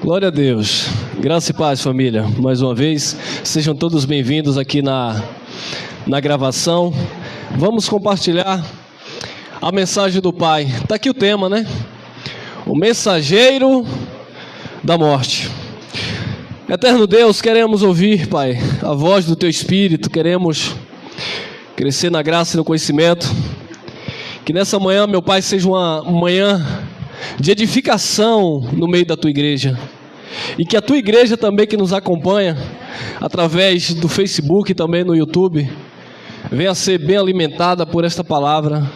Glória a Deus, graça e paz, família. Mais uma vez, sejam todos bem-vindos aqui na gravação. Vamos compartilhar a mensagem do Pai. Está aqui o tema, né? O mensageiro da morte. Eterno Deus, queremos ouvir, Pai, a voz do Teu Espírito. Queremos crescer na graça e no conhecimento. Que nessa manhã, meu Pai, seja uma manhã de edificação no meio da Tua igreja. E que a Tua igreja também, que nos acompanha através do Facebook e também no YouTube, venha a ser bem alimentada por esta palavra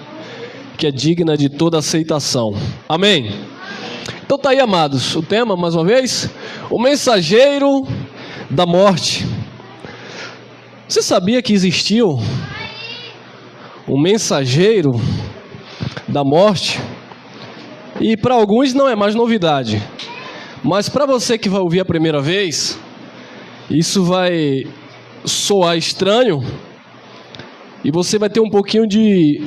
que é digna de toda aceitação. Amém? Então tá aí, amados, o tema, mais uma vez, o mensageiro da morte. Você sabia que existiu um mensageiro da morte? E para alguns não é mais novidade, mas para você que vai ouvir a primeira vez, isso vai soar estranho e você vai ter um pouquinho de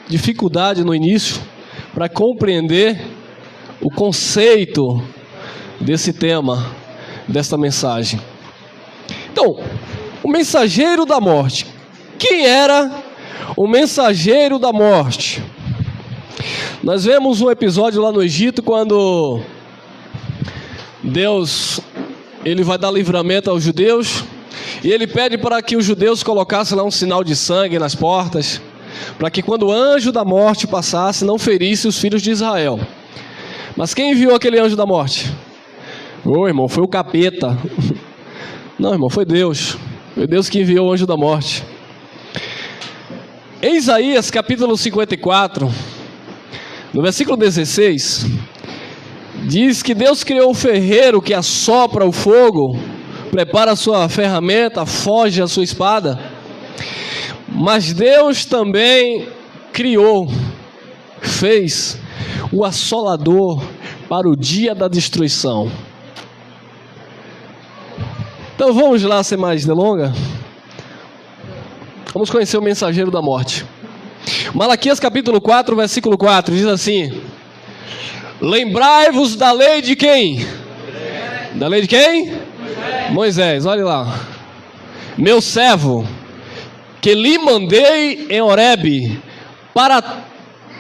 dificuldade no início para compreender o conceito desse tema, desta mensagem. Então, o mensageiro da morte. Quem era o mensageiro da morte? Nós vemos um episódio lá no Egito, quando Deus, ele vai dar livramento aos judeus, e ele pede para que os judeus colocassem lá um sinal de sangue nas portas, para que quando o anjo da morte passasse, não ferisse os filhos de Israel. Mas quem enviou aquele anjo da morte? Irmão, foi o capeta. Não, irmão, foi Deus. Foi Deus que enviou o anjo da morte. Em Isaías capítulo 54, no versículo 16, diz que Deus criou o ferreiro que assopra o fogo, prepara a sua ferramenta, foge a sua espada. Mas Deus também criou, fez o assolador para o dia da destruição. Então vamos lá, sem mais delonga. Vamos conhecer o mensageiro da morte. Malaquias capítulo 4, versículo 4, diz assim: lembrai-vos da lei de quem? Da lei de quem? Moisés, olha lá. Meu servo, que lhe mandei em Horebe, para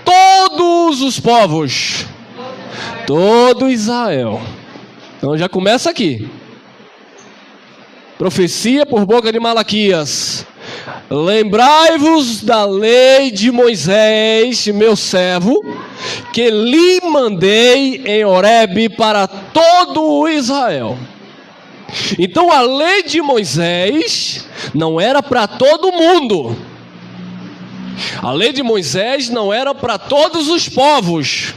todos os povos, todo Israel. Então já começa aqui. Profecia por boca de Malaquias. Lembrai-vos da lei de Moisés, meu servo, que lhe mandei em Horebe para todo Israel. Então a lei de Moisés não era para todo mundo. A lei de Moisés não era para todos os povos.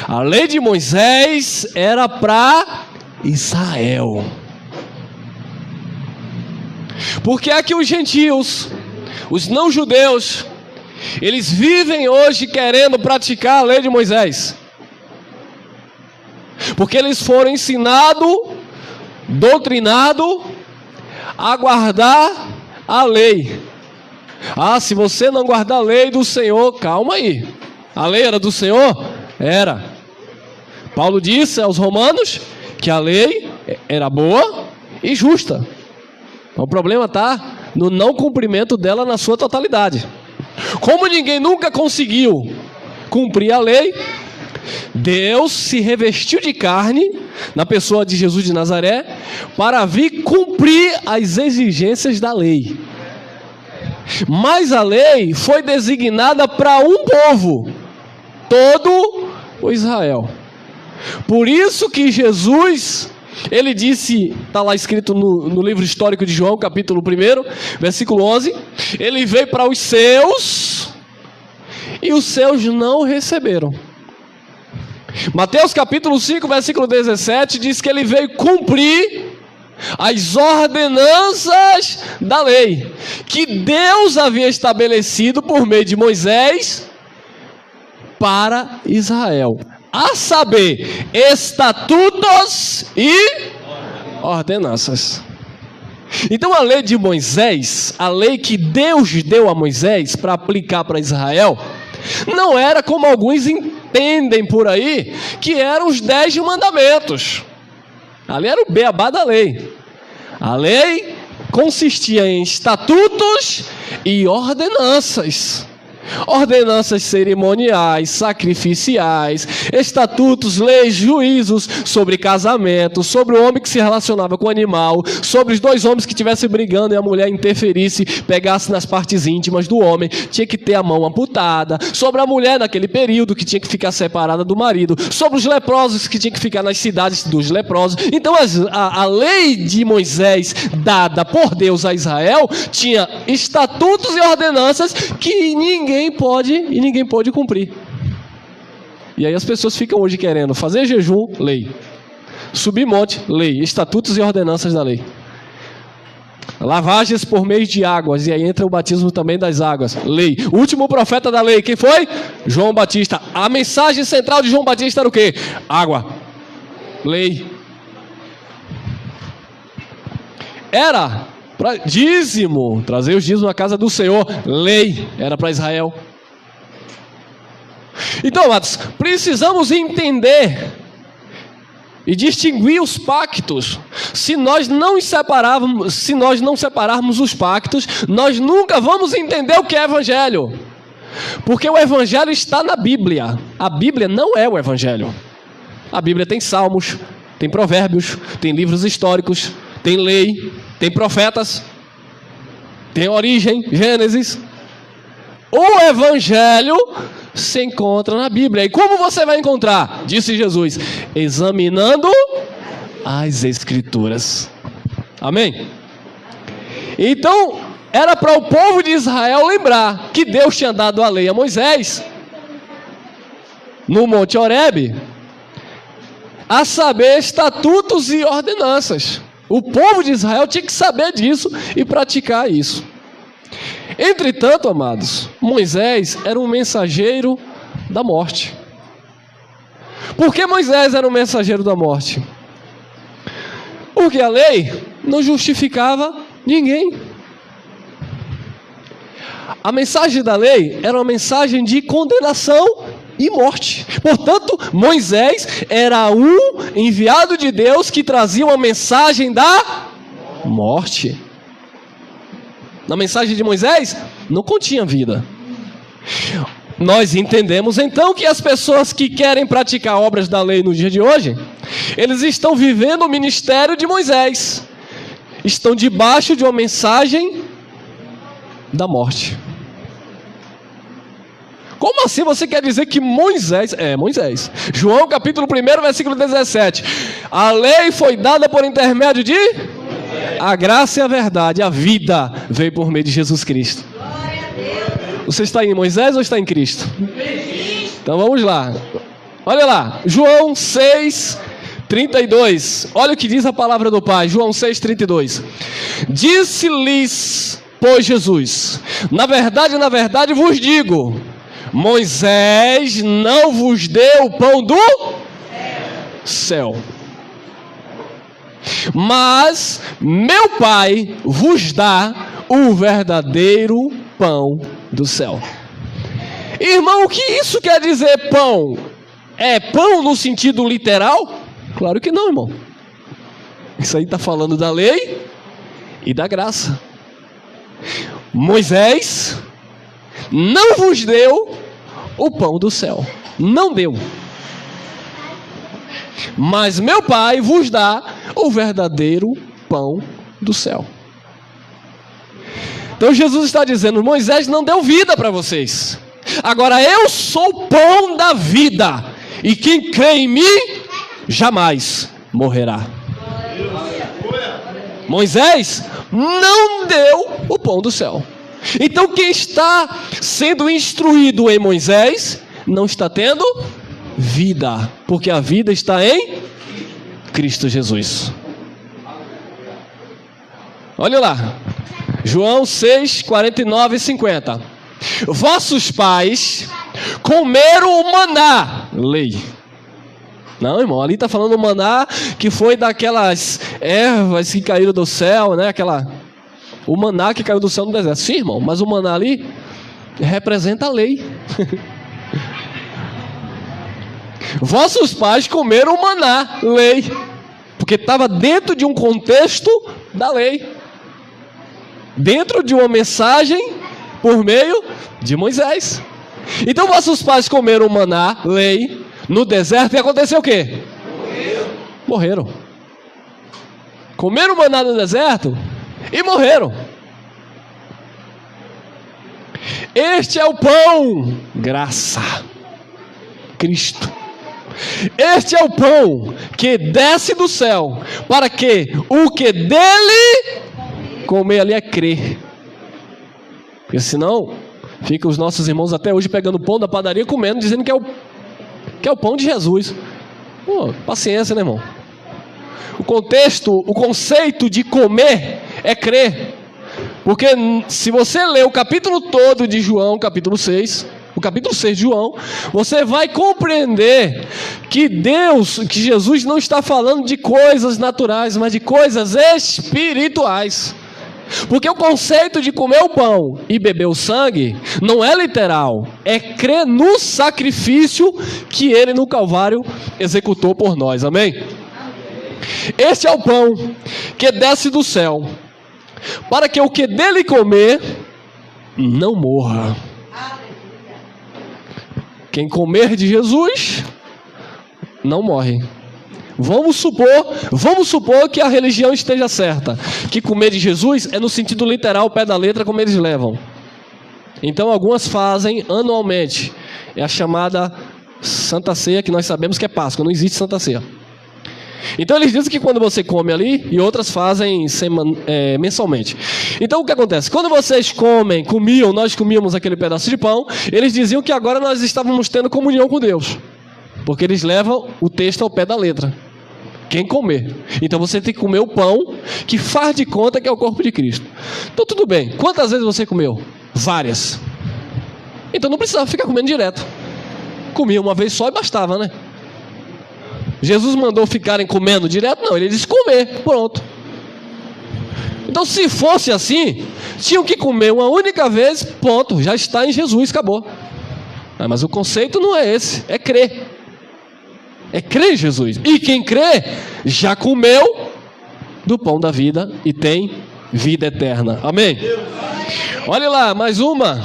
A lei de Moisés era para Israel. Porque é que os gentios, os não-judeus, eles vivem hoje querendo praticar a lei de Moisés. Porque eles foram ensinados, doutrinados a guardar a lei. Ah, se você não guardar a lei do Senhor, calma aí. A lei era do Senhor? Era. Paulo disse aos romanos que a lei era boa e justa. O problema está no não cumprimento dela na sua totalidade. Como ninguém nunca conseguiu cumprir a lei, Deus se revestiu de carne na pessoa de Jesus de Nazaré para vir cumprir as exigências da lei. Mas a lei foi designada para um povo, todo o Israel. Por isso que Jesus, ele disse, está lá escrito no livro histórico de João, capítulo 1, versículo 11, ele veio para os seus, e os seus não receberam. Mateus capítulo 5, versículo 17, diz que ele veio cumprir as ordenanças da lei, que Deus havia estabelecido por meio de Moisés para Israel. A saber, estatutos e ordenanças. Então a lei de Moisés, a lei que Deus deu a Moisés para aplicar para Israel, não era como alguns entendem por aí que eram os 10 mandamentos. Ali era o beabá da lei. A lei consistia em estatutos e ordenanças. Ordenanças cerimoniais, sacrificiais, estatutos, leis, juízos sobre casamento, sobre o homem que se relacionava com o animal, sobre os 2 homens que estivessem brigando e a mulher interferisse, pegasse nas partes íntimas do homem, tinha que ter a mão amputada, sobre a mulher naquele período que tinha que ficar separada do marido, sobre os leprosos que tinha que ficar nas cidades dos leprosos. Então a lei de Moisés dada por Deus a Israel tinha estatutos e ordenanças que ninguém pode cumprir. E aí as pessoas ficam hoje querendo fazer jejum, lei. Subir monte, lei. Estatutos e ordenanças da lei. Lavagens por meio de águas, e aí entra o batismo também das águas, lei. O último profeta da lei, quem foi? João Batista. A mensagem central de João Batista era o quê? Água, lei. Era para dízimo, trazer os dízimos à casa do Senhor, lei, era para Israel. Então, amados, precisamos entender e distinguir os pactos. Se nós não separarmos os pactos, nós nunca vamos entender o que é evangelho. Porque o evangelho está na Bíblia. A Bíblia não é o evangelho. A Bíblia tem salmos, tem provérbios, tem livros históricos, tem lei, tem profetas, tem origem, Gênesis. O evangelho se encontra na Bíblia. E como você vai encontrar? Disse Jesus, examinando as Escrituras. Amém? Então, era para o povo de Israel lembrar que Deus tinha dado a lei a Moisés no Monte Horebe, a saber, estatutos e ordenanças. O povo de Israel tinha que saber disso e praticar isso. Entretanto, amados, Moisés era um mensageiro da morte. Por que Moisés era um mensageiro da morte? Porque a lei não justificava ninguém. A mensagem da lei era uma mensagem de condenação e morte. Portanto, Moisés era um enviado de Deus que trazia uma mensagem da morte. Na mensagem de Moisés não continha vida. Nós entendemos então que as pessoas que querem praticar obras da lei no dia de hoje, eles estão vivendo o ministério de Moisés, estão debaixo de uma mensagem da morte. Como assim você quer dizer que Moisés... Moisés. João capítulo 1, versículo 17. A lei foi dada por intermédio de... A graça e a verdade, a vida veio por meio de Jesus Cristo. Você está em Moisés ou está em Cristo? Então vamos lá. Olha lá, João 6, 32. Olha o que diz a palavra do Pai. João 6, 32. Disse-lhes, pois, Jesus: na verdade vos digo, Moisés não vos deu o pão do céu, mas meu Pai vos dá o verdadeiro pão do céu. Irmão, o que isso quer dizer, pão? É pão no sentido literal? Claro que não, irmão. Isso aí está falando da lei e da graça. Moisés não vos deu o pão do céu. Não deu. Mas meu Pai vos dá o verdadeiro pão do céu. Então Jesus está dizendo: Moisés não deu vida para vocês. Agora eu sou o pão da vida. E quem crê em mim jamais morrerá. Moisés não deu o pão do céu. Então quem está sendo instruído em Moisés não está tendo vida, porque a vida está em Cristo Jesus. Olha lá, João 6, 49 e 50. Vossos pais comeram o maná, lei. Não, irmão, ali está falando o maná que foi daquelas ervas que caíram do céu, né? O maná que caiu do céu no deserto. Sim, irmão, mas o maná ali representa a lei. Vossos pais comeram maná, lei, porque estava dentro de um contexto da lei, dentro de uma mensagem por meio de Moisés. Então vossos pais comeram maná, lei, no deserto, e aconteceu o quê? Morreram. Comeram maná no deserto e morreram. Este é o pão, graça, Cristo. Este é o pão que desce do céu, para que o que dele comer ali é crer. Porque senão, fica os nossos irmãos até hoje pegando pão da padaria, comendo, dizendo que é o pão de Jesus. Pô, paciência, né, irmão? O contexto, o conceito de comer é crer. Porque se você ler o capítulo todo de João, capítulo 6, o capítulo 6 de João, você vai compreender que Jesus não está falando de coisas naturais, mas de coisas espirituais. Porque o conceito de comer o pão e beber o sangue não é literal, é crer no sacrifício que ele no Calvário executou por nós, amém? Este é o pão que desce do céu, para que o que dele comer não morra. Quem comer de Jesus não morre. Vamos supor que a religião esteja certa, que comer de Jesus é no sentido literal, pé da letra, como eles levam. Então algumas fazem anualmente, é a chamada Santa Ceia, que nós sabemos que é Páscoa, não existe Santa Ceia. Então eles dizem que quando você come ali, e outras fazem mensalmente. Então o que acontece? Quando vocês nós comíamos aquele pedaço de pão, eles diziam que agora nós estávamos tendo comunhão com Deus, porque eles levam o texto ao pé da letra. Quem comer. Então você tem que comer o pão, que faz de conta que é o corpo de Cristo. Então tudo bem, quantas vezes você comeu? Várias. Então não precisava ficar comendo direto. Comia uma vez só e bastava, né? Jesus mandou ficarem comendo direto? Não, ele disse comer, pronto. Então se fosse assim, tinham que comer uma única vez, ponto, já está em Jesus, acabou. Mas o conceito não é esse, é crer. É crer em Jesus. E quem crê, já comeu do pão da vida e tem vida eterna. Amém? Olha lá, mais uma.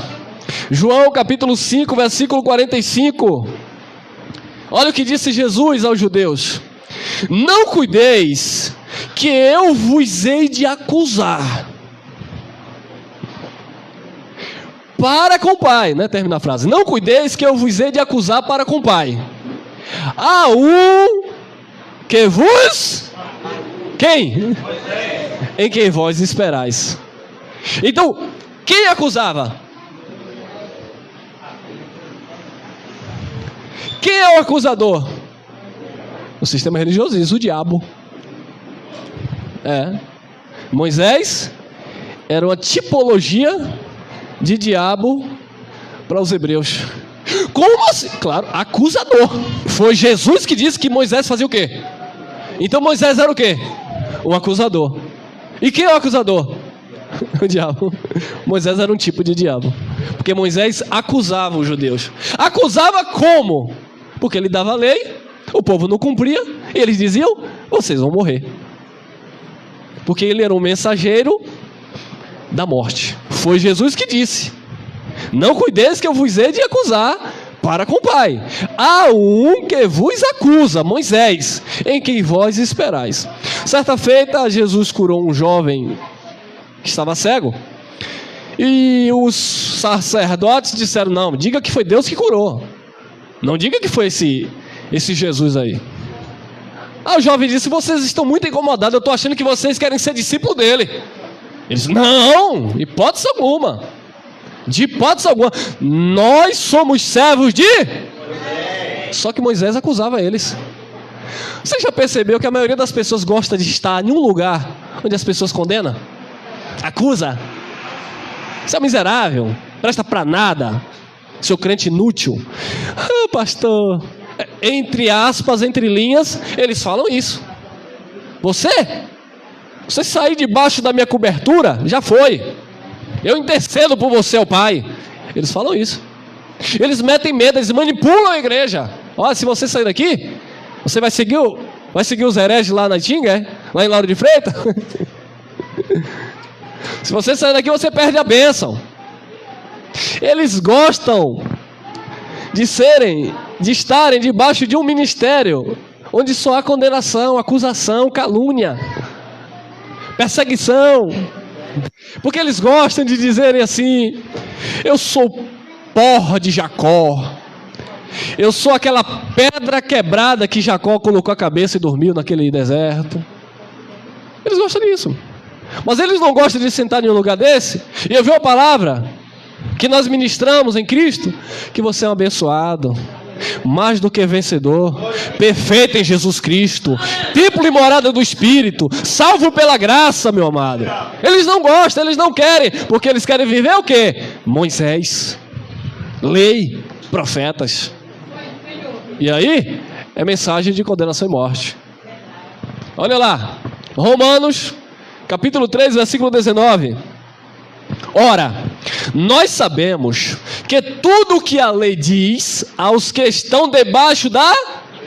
João capítulo 5, versículo 45. Olha o que disse Jesus aos judeus: não cuideis que eu vos hei de acusar para com o Pai, né? Termina a frase. Não cuideis que eu vos hei de acusar para com o Pai. Há um que vos... Quem? Em quem vós esperais. Então, quem acusava? Quem é o acusador? O sistema religioso diz, o diabo. Moisés era uma tipologia de diabo para os hebreus. Como assim? Claro, acusador. Foi Jesus que disse que Moisés fazia o quê? Então Moisés era o quê? Um acusador. E quem é o acusador? O diabo. Moisés era um tipo de diabo, porque Moisés acusava os judeus. Acusava como? Porque ele dava a lei, o povo não cumpria, e eles diziam, vocês vão morrer. Porque ele era um mensageiro da morte. Foi Jesus que disse: não cuideis que eu vos hei de acusar para com o Pai. Há um que vos acusa, Moisés, em quem vós esperais. Certa feita, Jesus curou um jovem que estava cego, e os sacerdotes disseram: não, diga que foi Deus que curou, não diga que foi esse Jesus aí. O jovem disse: vocês estão muito incomodados, eu estou achando que vocês querem ser discípulo dele. Ele disse: não, hipótese alguma, de hipótese alguma, nós somos servos de Moisés. Só que Moisés acusava eles. Você já percebeu que a maioria das pessoas gosta de estar em um lugar onde as pessoas condenam? Acusa. Você é miserável, presta para nada, seu crente inútil. Pastor, entre aspas, entre linhas, eles falam isso. Você sair debaixo da minha cobertura, já foi. Eu intercedo por você, ó Pai. Eles falam isso. Eles metem medo, eles manipulam a igreja. Olha, se você sair daqui, você vai seguir os hereges lá na Itinga, lá em Lauro de Freitas. Se você sair daqui, você perde a bênção. Eles gostam de estarem debaixo de um ministério onde só há condenação, acusação, calúnia, perseguição. Porque eles gostam de dizerem assim: eu sou porra de Jacó, eu sou aquela pedra quebrada que Jacó colocou a cabeça e dormiu naquele deserto. Eles gostam disso. Mas eles não gostam de sentar em um lugar desse e ouvir a palavra que nós ministramos em Cristo, que você é um abençoado, mais do que vencedor, perfeito em Jesus Cristo, templo e morada do Espírito, salvo pela graça, meu amado. Eles não gostam, eles não querem, porque eles querem viver o quê? Moisés, lei, profetas. E aí, é mensagem de condenação e morte. Olha lá, Romanos, capítulo 3, versículo 19. Ora, nós sabemos que tudo o que a lei diz aos que estão debaixo da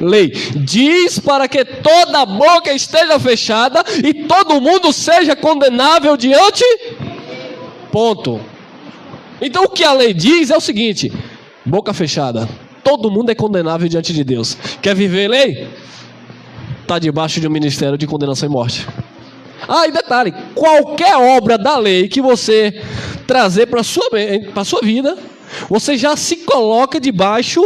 lei, diz para que toda boca esteja fechada e todo mundo seja condenável diante. Ponto. Então o que a lei diz é o seguinte: boca fechada, todo mundo é condenável diante de Deus. Quer viver lei? Está debaixo de um ministério de condenação e morte. Ah, e detalhe, qualquer obra da lei que você trazer para a sua vida, você já se coloca debaixo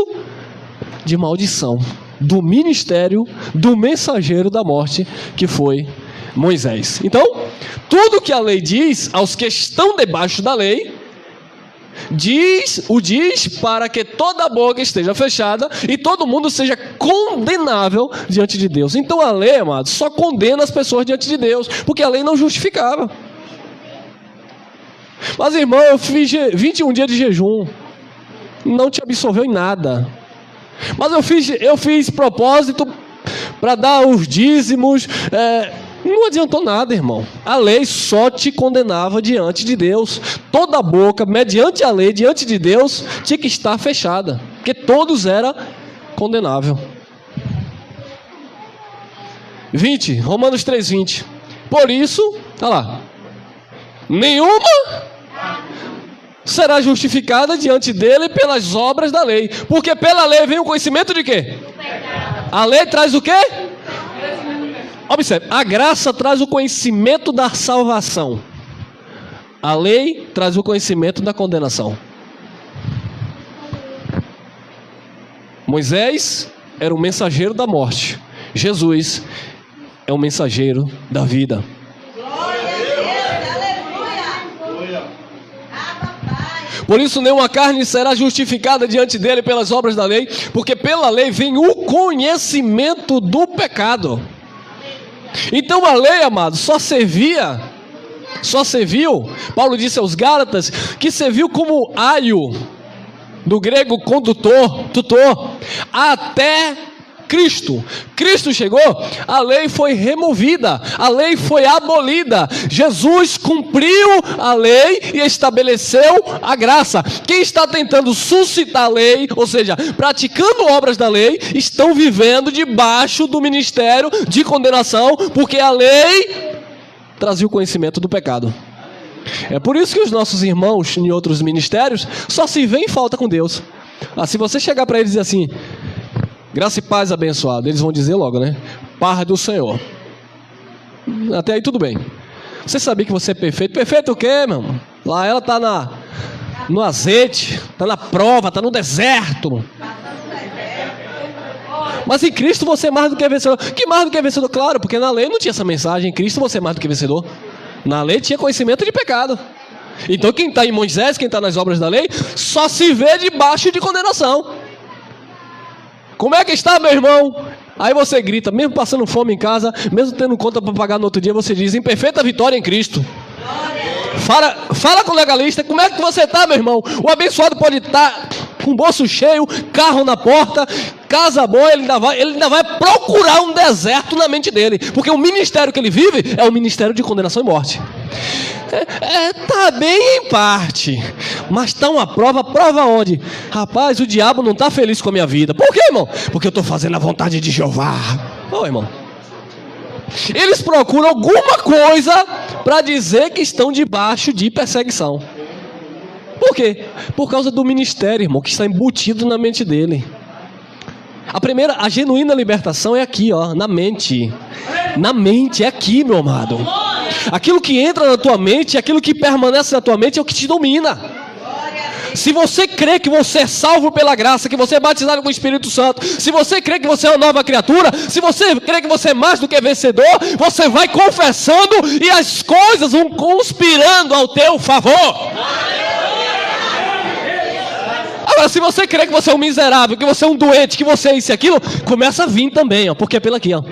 de maldição do ministério do mensageiro da morte, que foi Moisés. Então, tudo que a lei diz aos que estão debaixo da lei, diz para que toda boca esteja fechada e todo mundo seja condenável diante de Deus. Então a lei, amados, só condena as pessoas diante de Deus, porque a lei não justificava. Mas irmão, eu fiz 21 dias de jejum, não te absolveu em nada. Mas eu fiz propósito para dar os dízimos, não adiantou nada, irmão. A lei só te condenava diante de Deus. Toda boca, mediante a lei, diante de Deus, tinha que estar fechada, porque todos eram condenáveis. 20, Romanos 3:20. Por isso, tá lá, nenhuma será justificada diante dele pelas obras da lei, porque pela lei vem o conhecimento de quê? A lei traz o quê? Observe, a graça traz o conhecimento da salvação. A lei traz o conhecimento da condenação. Moisés era o mensageiro da morte. Jesus é o mensageiro da vida. Por isso nenhuma carne será justificada diante dele pelas obras da lei, porque pela lei vem o conhecimento do pecado. Então a lei, amado, só serviu, Paulo disse aos Gálatas, que serviu como aio, do grego condutor, tutor, até Cristo. Cristo chegou, a lei foi removida, a lei foi abolida. Jesus cumpriu a lei e estabeleceu a graça. Quem está tentando suscitar a lei, ou seja, praticando obras da lei, estão vivendo debaixo do ministério de condenação, porque a lei trazia o conhecimento do pecado. É por isso que os nossos irmãos em outros ministérios só se veem em falta com Deus. Se você chegar para eles e dizer assim: graça e paz, abençoado, eles vão dizer logo, né? Paz do Senhor. Até aí tudo bem. Você sabia que você é perfeito? Perfeito o quê, meu irmão? Lá ela está no azeite, está na prova, está no deserto. Mas em Cristo você é mais do que vencedor. Que mais do que vencedor? Claro, porque na lei não tinha essa mensagem. Em Cristo você é mais do que vencedor. Na lei tinha conhecimento de pecado. Então quem está em Moisés, quem está nas obras da lei, só se vê debaixo de condenação. Como é que está, meu irmão? Aí você grita, mesmo passando fome em casa, mesmo tendo conta para pagar no outro dia, você diz: em perfeita vitória em Cristo. Fala com o legalista, como é que você está, meu irmão? O abençoado pode estar com o bolso cheio, carro na porta, casa boa, ele ainda vai procurar um deserto na mente dele, porque o ministério que ele vive é o ministério de condenação e morte. Tá bem em parte, mas tá uma prova. Prova onde? Rapaz, o diabo não tá feliz com a minha vida. Por quê, irmão? Porque eu tô fazendo a vontade de Jeová. Ô, irmão, eles procuram alguma coisa para dizer que estão debaixo de perseguição. Por quê? Por causa do ministério, irmão, que está embutido na mente dele. A genuína libertação é aqui, ó, na mente. Na mente, é aqui, meu amado. Aquilo que entra na tua mente, aquilo que permanece na tua mente é o que te domina. Se você crê que você é salvo pela graça, que você é batizado com o Espírito Santo, se você crê que você é uma nova criatura, se você crê que você é mais do que vencedor, você vai confessando e as coisas vão conspirando ao teu favor. Agora, se você crê que você é um miserável, que você é um doente, que você é isso e aquilo, começa a vir também, ó, porque é pela aqui, ó.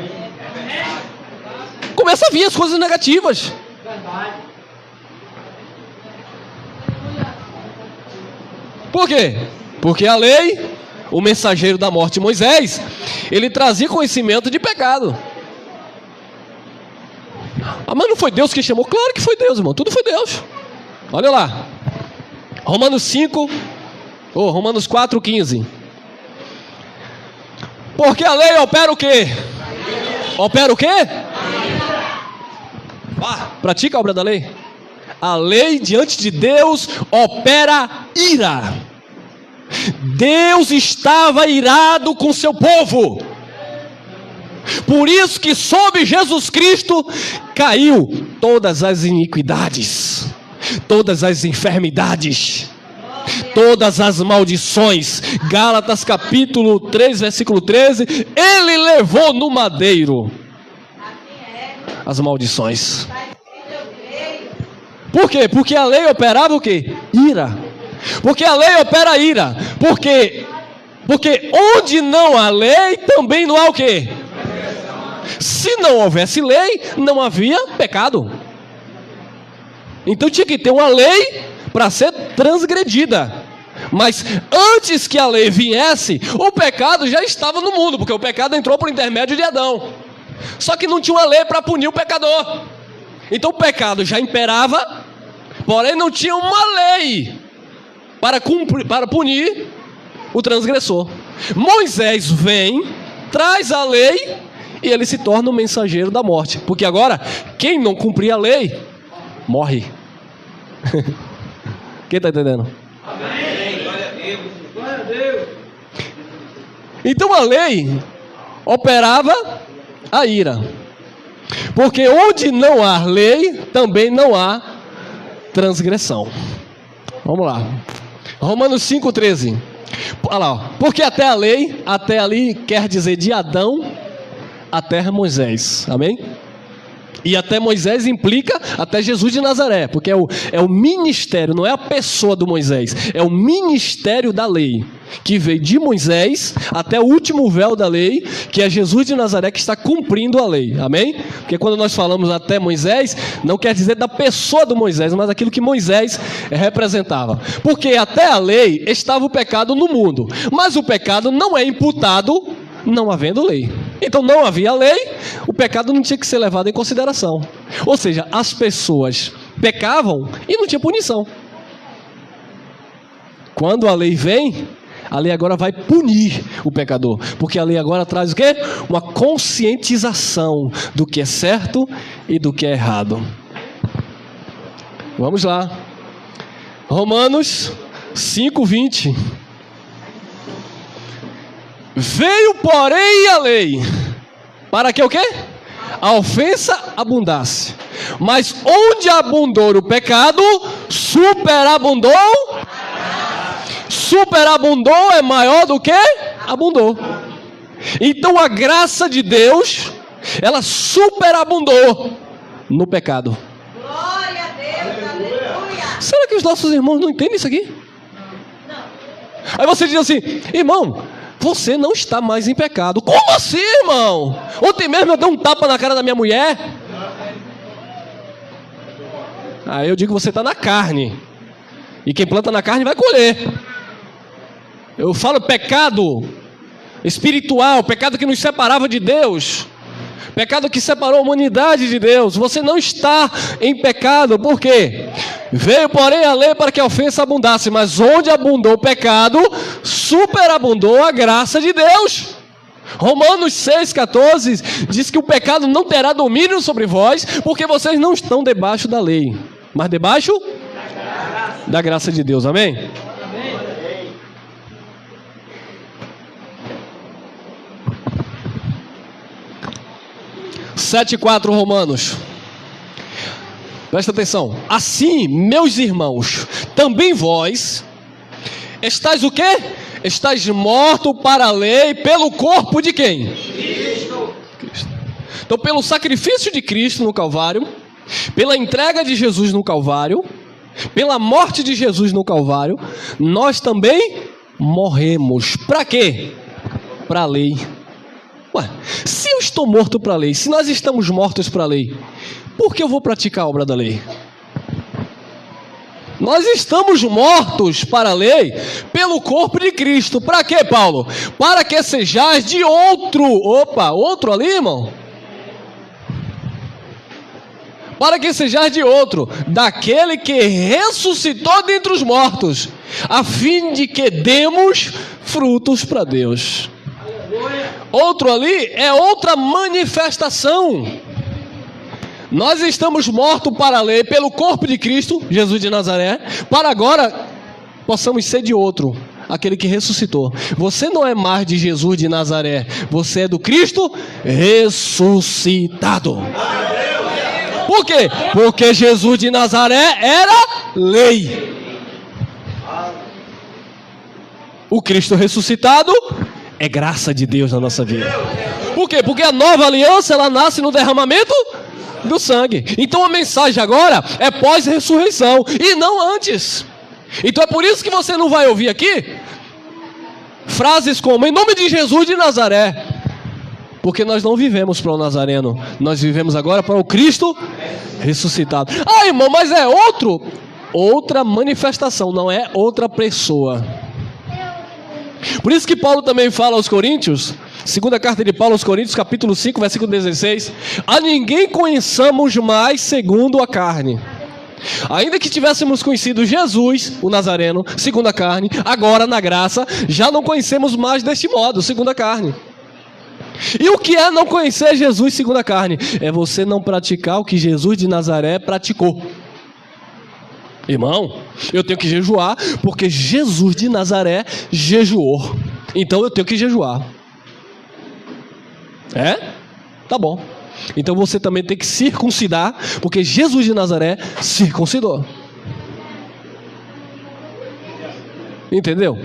Começa a vir as coisas negativas. Por quê? Porque a lei, o mensageiro da morte Moisés, ele trazia conhecimento de pecado. Ah, mas não foi Deus que chamou? Claro que foi Deus, irmão. Tudo foi Deus. Olha lá. Romanos 4:15. Porque a lei opera o quê? Opera o quê? Pratica a obra da lei. A lei diante de Deus opera ira. Deus estava irado com seu povo. Por isso que sobre Jesus Cristo caiu todas as iniquidades, todas as enfermidades, todas as maldições. Gálatas capítulo 3, versículo 13. Ele levou no madeiro as maldições. Por quê? Porque a lei operava o quê? Ira. Porque a lei opera ira. Porque onde não há lei, também não há o quê? Se não houvesse lei, não havia pecado. Então tinha que ter uma lei para ser transgredida. Mas antes que a lei viesse, o pecado já estava no mundo, porque o pecado entrou por intermédio de Adão. Só que não tinha uma lei para punir o pecador. Então o pecado já imperava, porém não tinha uma lei para punir o transgressor. Moisés vem, traz a lei e ele se torna o mensageiro da morte. Porque agora, quem não cumprir a lei, morre. Quem está entendendo? Amém. Glória a Deus. Glória a Deus. Então a lei operava a ira. Porque onde não há lei, também não há transgressão. Vamos lá. Romanos 5,13. Olha lá, ó. Porque até a lei, até ali quer dizer de Adão até Moisés. Amém? E até Moisés implica até Jesus de Nazaré, porque é o ministério, não é a pessoa do Moisés, é o ministério da lei, que veio de Moisés até o último véu da lei, que é Jesus de Nazaré que está cumprindo a lei, amém? Porque quando nós falamos até Moisés, não quer dizer da pessoa do Moisés, mas aquilo que Moisés representava. Porque até a lei estava o pecado no mundo, mas o pecado não é imputado não havendo lei. Então não havia lei, o pecado não tinha que ser levado em consideração. Ou seja, as pessoas pecavam e não tinha punição. Quando a lei vem, a lei agora vai punir o pecador, porque a lei agora traz o quê? Uma conscientização do que é certo e do que é errado. Vamos lá. Romanos 5:20. Veio, porém, a lei, para que o quê? A ofensa abundasse. Mas onde abundou o pecado, superabundou. Superabundou é maior do que abundou. Então a graça de Deus, ela superabundou no pecado. Glória a Deus, aleluia. Será que os nossos irmãos não entendem isso aqui? Não. Aí você diz assim, irmão, você não está mais em pecado. Como assim, irmão? Ontem mesmo eu dei um tapa na cara da minha mulher. Aí eu digo, você está na carne. E quem planta na carne vai colher. Eu falo pecado espiritual, pecado que nos separava de Deus. Pecado que separou a humanidade de Deus. Você não está em pecado. Por quê? Veio, porém, a lei para que a ofensa abundasse. Mas onde abundou o pecado, superabundou a graça de Deus. Romanos 6,14 diz que o pecado não terá domínio sobre vós, porque vocês não estão debaixo da lei, mas debaixo da graça de Deus. Amém? 7,4 Romanos. Presta atenção. Assim, meus irmãos, também vós estáis o quê? Estáis mortos para a lei pelo corpo de quem? Cristo. Então, pelo sacrifício de Cristo no Calvário, pela entrega de Jesus no Calvário, pela morte de Jesus no Calvário, nós também morremos. Para quê? Para a lei. Ué, se eu estou morto para a lei, se nós estamos mortos para a lei, por que eu vou praticar a obra da lei? Nós estamos mortos para a lei pelo corpo de Cristo. Para quê, Paulo? Para que sejais de outro. Opa, outro ali, irmão? Para que sejais de outro, daquele que ressuscitou dentre os mortos, a fim de que demos frutos para Deus. Outro ali é outra manifestação. Nós estamos mortos para a lei pelo corpo de Cristo, Jesus de Nazaré, para agora possamos ser de outro, aquele que ressuscitou. Você não é mais de Jesus de Nazaré, você é do Cristo ressuscitado. Por quê? Porque Jesus de Nazaré era lei. O Cristo ressuscitado é graça de Deus na nossa vida. Por quê? Porque a nova aliança, ela nasce no derramamento do sangue. Então a mensagem agora é pós-ressurreição e não antes. Então é por isso que você não vai ouvir aqui frases como em nome de Jesus de Nazaré, porque nós não vivemos para o Nazareno, nós vivemos agora para o Cristo ressuscitado. Ah, irmão, mas é outra manifestação, não é outra pessoa. Por isso que Paulo também fala aos Coríntios, segunda carta de Paulo aos Coríntios, capítulo 5, versículo 16: a ninguém conheçamos mais segundo a carne. Ainda que tivéssemos conhecido Jesus, o Nazareno, segundo a carne, agora na graça, já não conhecemos mais deste modo, segundo a carne. E o que é não conhecer Jesus segundo a carne? É você não praticar o que Jesus de Nazaré praticou. Irmão, eu tenho que jejuar porque Jesus de Nazaré jejuou. Então eu tenho que jejuar. É? Tá bom. Então você também tem que circuncidar, porque Jesus de Nazaré circuncidou. Entendeu?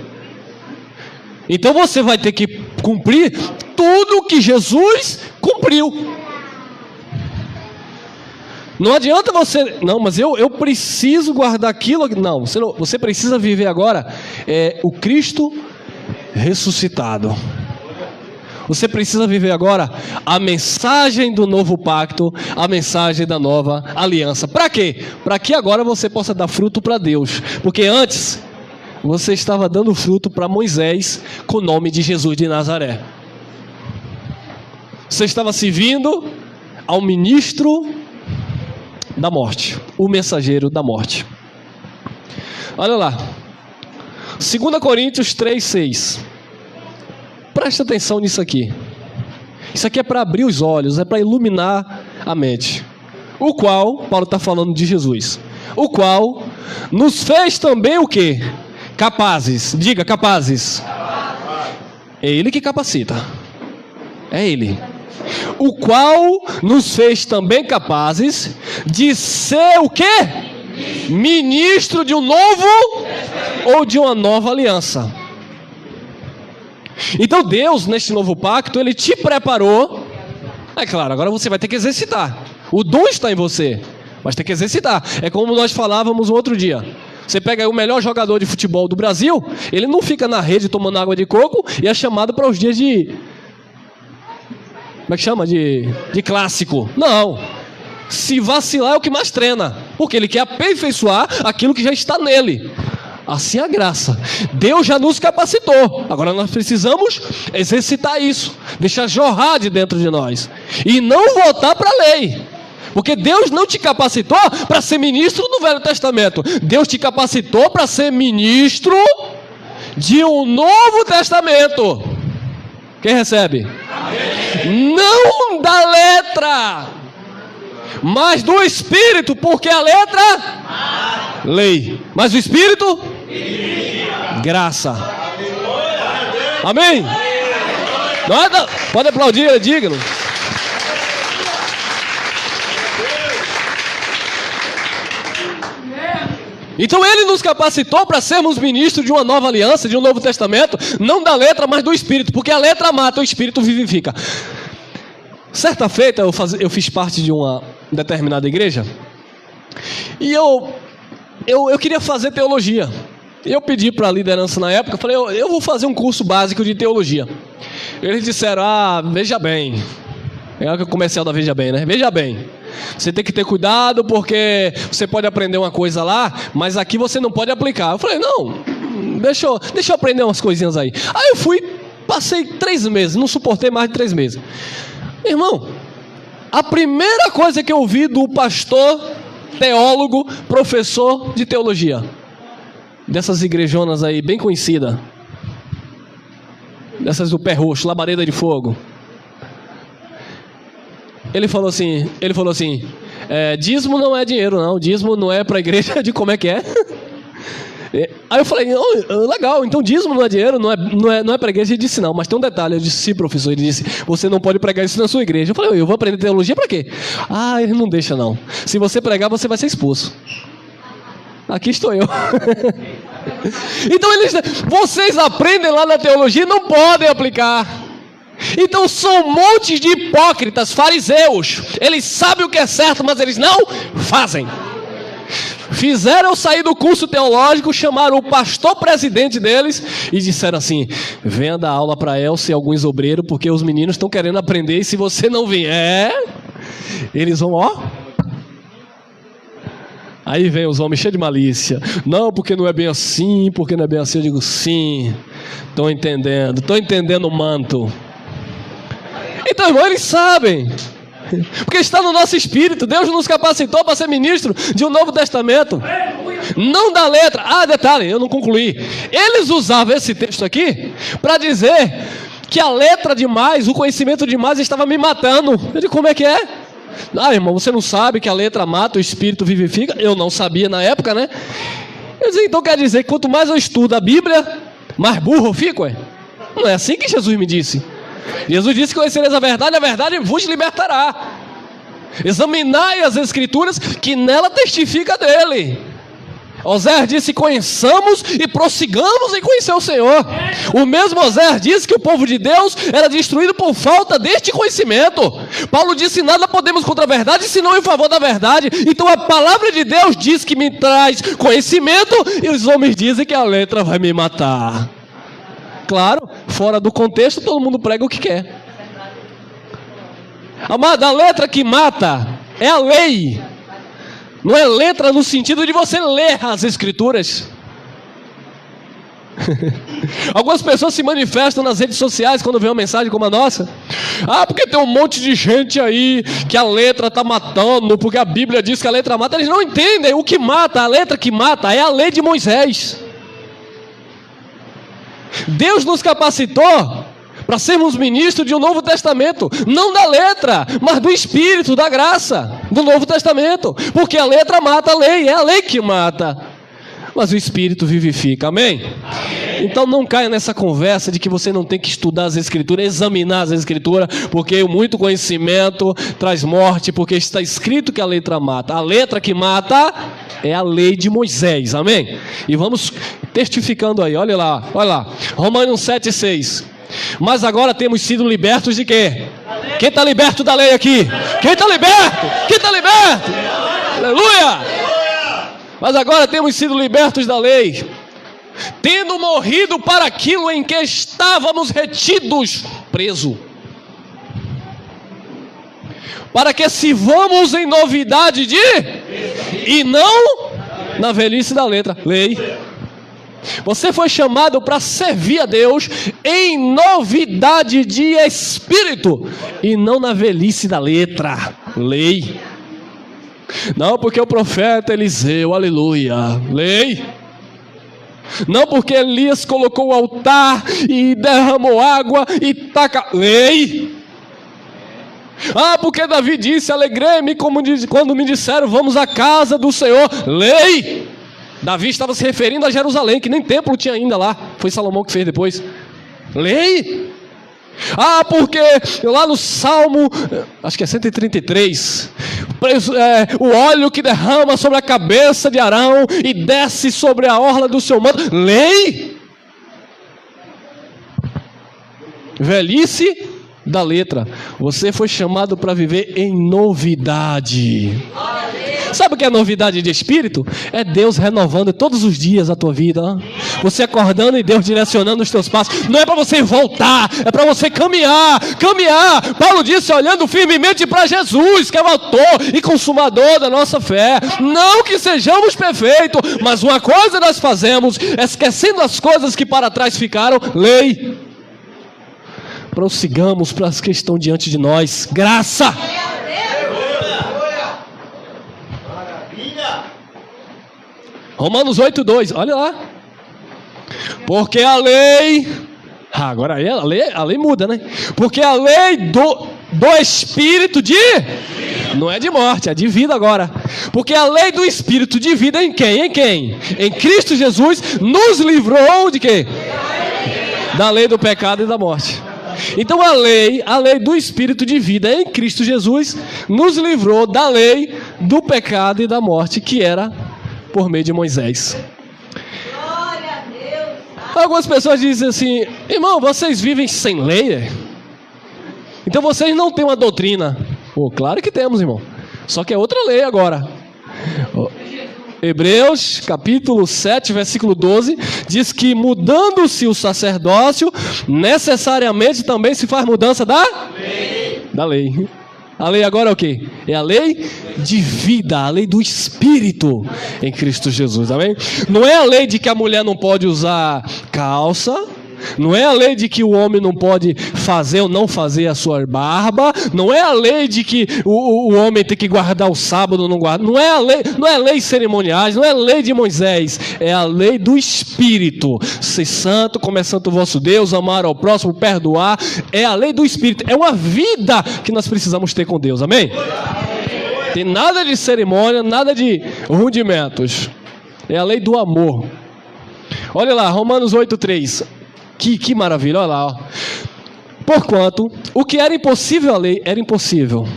Então você vai ter que cumprir tudo que Jesus cumpriu. Não adianta você... Não, mas eu preciso guardar aquilo... Não, você precisa viver agora o Cristo ressuscitado. Você precisa viver agora a mensagem do novo pacto, a mensagem da nova aliança. Para quê? Para que agora você possa dar fruto para Deus. Porque antes, você estava dando fruto para Moisés com o nome de Jesus de Nazaré. Você estava servindo ao ministro da morte, o mensageiro da morte. Olha lá, 2 Coríntios 3:6. Presta atenção nisso aqui. Isso aqui é para abrir os olhos, é para iluminar a mente. O qual, Paulo está falando de Jesus, o qual nos fez também o quê? Capazes. Diga, capazes. É Ele que capacita. É Ele. O qual nos fez também capazes de ser o quê? Ministro de um novo ou de uma nova aliança. Então Deus, neste novo pacto, Ele te preparou. É claro, agora você vai ter que exercitar. O dom está em você, mas tem que exercitar. É como nós falávamos um outro dia. Você pega aí o melhor jogador de futebol do Brasil, ele não fica na rede tomando água de coco e é chamado para os dias de... Como é que chama? De clássico. Não. Se vacilar é o que mais treina. Porque ele quer aperfeiçoar aquilo que já está nele. Assim a graça. Deus já nos capacitou. Agora nós precisamos exercitar isso. Deixar jorrar de dentro de nós. E não voltar para a lei. Porque Deus não te capacitou para ser ministro do Velho Testamento. Deus te capacitou para ser ministro de um Novo Testamento. Quem recebe? Amém. Não da letra, mas do Espírito. Porque a letra, lei. Mas o Espírito, graça. Amém? Nada. Pode aplaudir, ele é digno. Então ele nos capacitou para sermos ministros de uma nova aliança, de um novo testamento, não da letra, mas do Espírito, porque a letra mata, o Espírito vivifica. Certa feita eu fiz parte de uma determinada igreja, e eu queria fazer teologia. Eu pedi para a liderança na época, falei, eu vou fazer um curso básico de teologia. Eles disseram, veja bem, é o comercial da Veja Bem, né? Veja bem, você tem que ter cuidado porque você pode aprender uma coisa lá, mas aqui você não pode aplicar. Eu falei, não, deixa eu aprender umas coisinhas aí. Aí eu fui, passei 3 meses, não suportei mais de 3 meses. Irmão, a primeira coisa que eu ouvi do pastor, teólogo, professor de teologia, dessas igrejonas aí, bem conhecida, dessas do pé roxo, labareda de fogo, ele falou assim, dízimo não é dinheiro não, dízimo não é para a igreja, de como é que é? Aí eu falei, legal, então dízimo não é dinheiro, não é para a igreja. Ele disse, não, mas tem um detalhe. Eu disse, sim, professor. Ele disse, você não pode pregar isso na sua igreja. Eu falei, eu vou aprender teologia para quê? Ele não deixa não, se você pregar você vai ser expulso. Aqui estou eu. Então vocês aprendem lá na teologia e não podem aplicar. Então são montes de hipócritas, fariseus. Eles sabem o que é certo, mas eles não fazem. Fizeram eu sair do curso teológico, chamaram o pastor presidente deles e disseram assim, venha dar aula para Elcio e alguns obreiros, porque os meninos estão querendo aprender e se você não vier, eles vão, Aí vem os homens cheios de malícia. Não, porque não é bem assim, porque não é bem assim. Eu digo, sim, estou entendendo o manto. Então, irmão, eles sabem, porque está no nosso espírito. Deus nos capacitou para ser ministro de um Novo Testamento, não da letra. Detalhe, eu não concluí. Eles usavam esse texto aqui para dizer que a letra demais, o conhecimento demais estava me matando. Eu digo, como é que é? Irmão, você não sabe que a letra mata, o espírito vivifica? Eu não sabia na época, né? Eu disse, então quer dizer que quanto mais eu estudo a Bíblia, mais burro eu fico, Não é assim que Jesus me disse. Jesus disse que conhecereis a verdade vos libertará. Examinai as Escrituras, que nela testifica dele. Oséias disse, conheçamos e prossigamos em conhecer o Senhor. O mesmo Oséias disse que o povo de Deus era destruído por falta deste conhecimento. Paulo disse, nada podemos contra a verdade, senão em favor da verdade. Então a palavra de Deus diz que me traz conhecimento, e os homens dizem que a letra vai me matar. Claro, fora do contexto, todo mundo prega o que quer. Amado, a letra que mata é a lei. Não é letra no sentido de você ler as Escrituras. Algumas pessoas se manifestam nas redes sociais quando vê uma mensagem como a nossa. Porque tem um monte de gente aí que a letra está matando, porque a Bíblia diz que a letra mata. Eles não entendem o que mata, a letra que mata é a lei de Moisés. Deus nos capacitou para sermos ministros de um Novo Testamento, não da letra, mas do Espírito, da graça, do Novo Testamento, porque a letra mata a lei, é a lei que mata, mas o Espírito vivifica, amém? Então não caia nessa conversa de que você não tem que estudar as Escrituras, examinar as Escrituras, porque muito conhecimento traz morte, porque está escrito que a letra mata. A letra que mata é a lei de Moisés, amém? E vamos testificando aí, olha lá, Romanos 7,6. Mas agora temos sido libertos de quê? Quem está liberto da lei aqui? Quem está liberto? Quem está liberto? Aleluia! Mas agora temos sido libertos da lei, tendo morrido para aquilo em que estávamos retidos, preso, para que sirvamos em novidade de, e não na velhice da letra, lei. Você foi chamado para servir a Deus em novidade de espírito e não na velhice da letra, lei. Não porque o profeta Eliseu, aleluia, lei. Não porque Elias colocou o altar e derramou água e taca, lei. Porque Davi disse, alegrei-me quando me disseram, vamos à casa do Senhor, lei. Davi estava se referindo a Jerusalém, que nem templo tinha ainda lá. Foi Salomão que fez depois. Lei. Porque lá no Salmo, acho que é 133, o óleo que derrama sobre a cabeça de Arão e desce sobre a orla do seu manto. Lei. Velhice da letra. Você foi chamado para viver em novidade. Sabe o que é novidade de espírito? É Deus renovando todos os dias a tua vida. Você acordando e Deus direcionando os teus passos. Não é para você voltar, é para você caminhar. Caminhar. Paulo disse, olhando firmemente para Jesus, que é o autor e consumador da nossa fé. Não que sejamos perfeitos, mas uma coisa nós fazemos, esquecendo as coisas que para trás ficaram, lei. Prossigamos para as que estão diante de nós. Graça. Romanos 8:2, olha lá. Porque a lei, agora aí a lei muda, né? Porque a lei do Espírito de, não é de morte, é de vida agora. Porque a lei do Espírito de vida em quem? Em quem? Em Cristo Jesus nos livrou de quê? Da lei do pecado e da morte. Então a lei do Espírito de vida em Cristo Jesus nos livrou da lei do pecado e da morte, que era por meio de Moisés. Glória a Deus. Algumas pessoas dizem assim, irmão, vocês vivem sem lei? Então vocês não têm uma doutrina. Claro que temos, irmão. Só que é outra lei agora. Hebreus capítulo 7, versículo 12, diz que mudando-se o sacerdócio, necessariamente também se faz mudança da lei. A lei agora é o quê? É a lei de vida, a lei do Espírito em Cristo Jesus, amém? Não é a lei de que a mulher não pode usar calça, não é a lei de que o homem não pode fazer ou não fazer a sua barba, não é a lei de que o homem tem que guardar o sábado ou não guardar, não é lei cerimoniais, não é a lei de Moisés, é a lei do Espírito. Ser santo, como é santo o vosso Deus, amar ao próximo, perdoar, é a lei do Espírito, é uma vida que nós precisamos ter com Deus, amém? Tem nada de cerimônia, nada de rudimentos, é a lei do amor. Olha lá, Romanos 8:3. Que maravilha, olha lá. Ó. Porquanto o que era impossível à lei era impossível,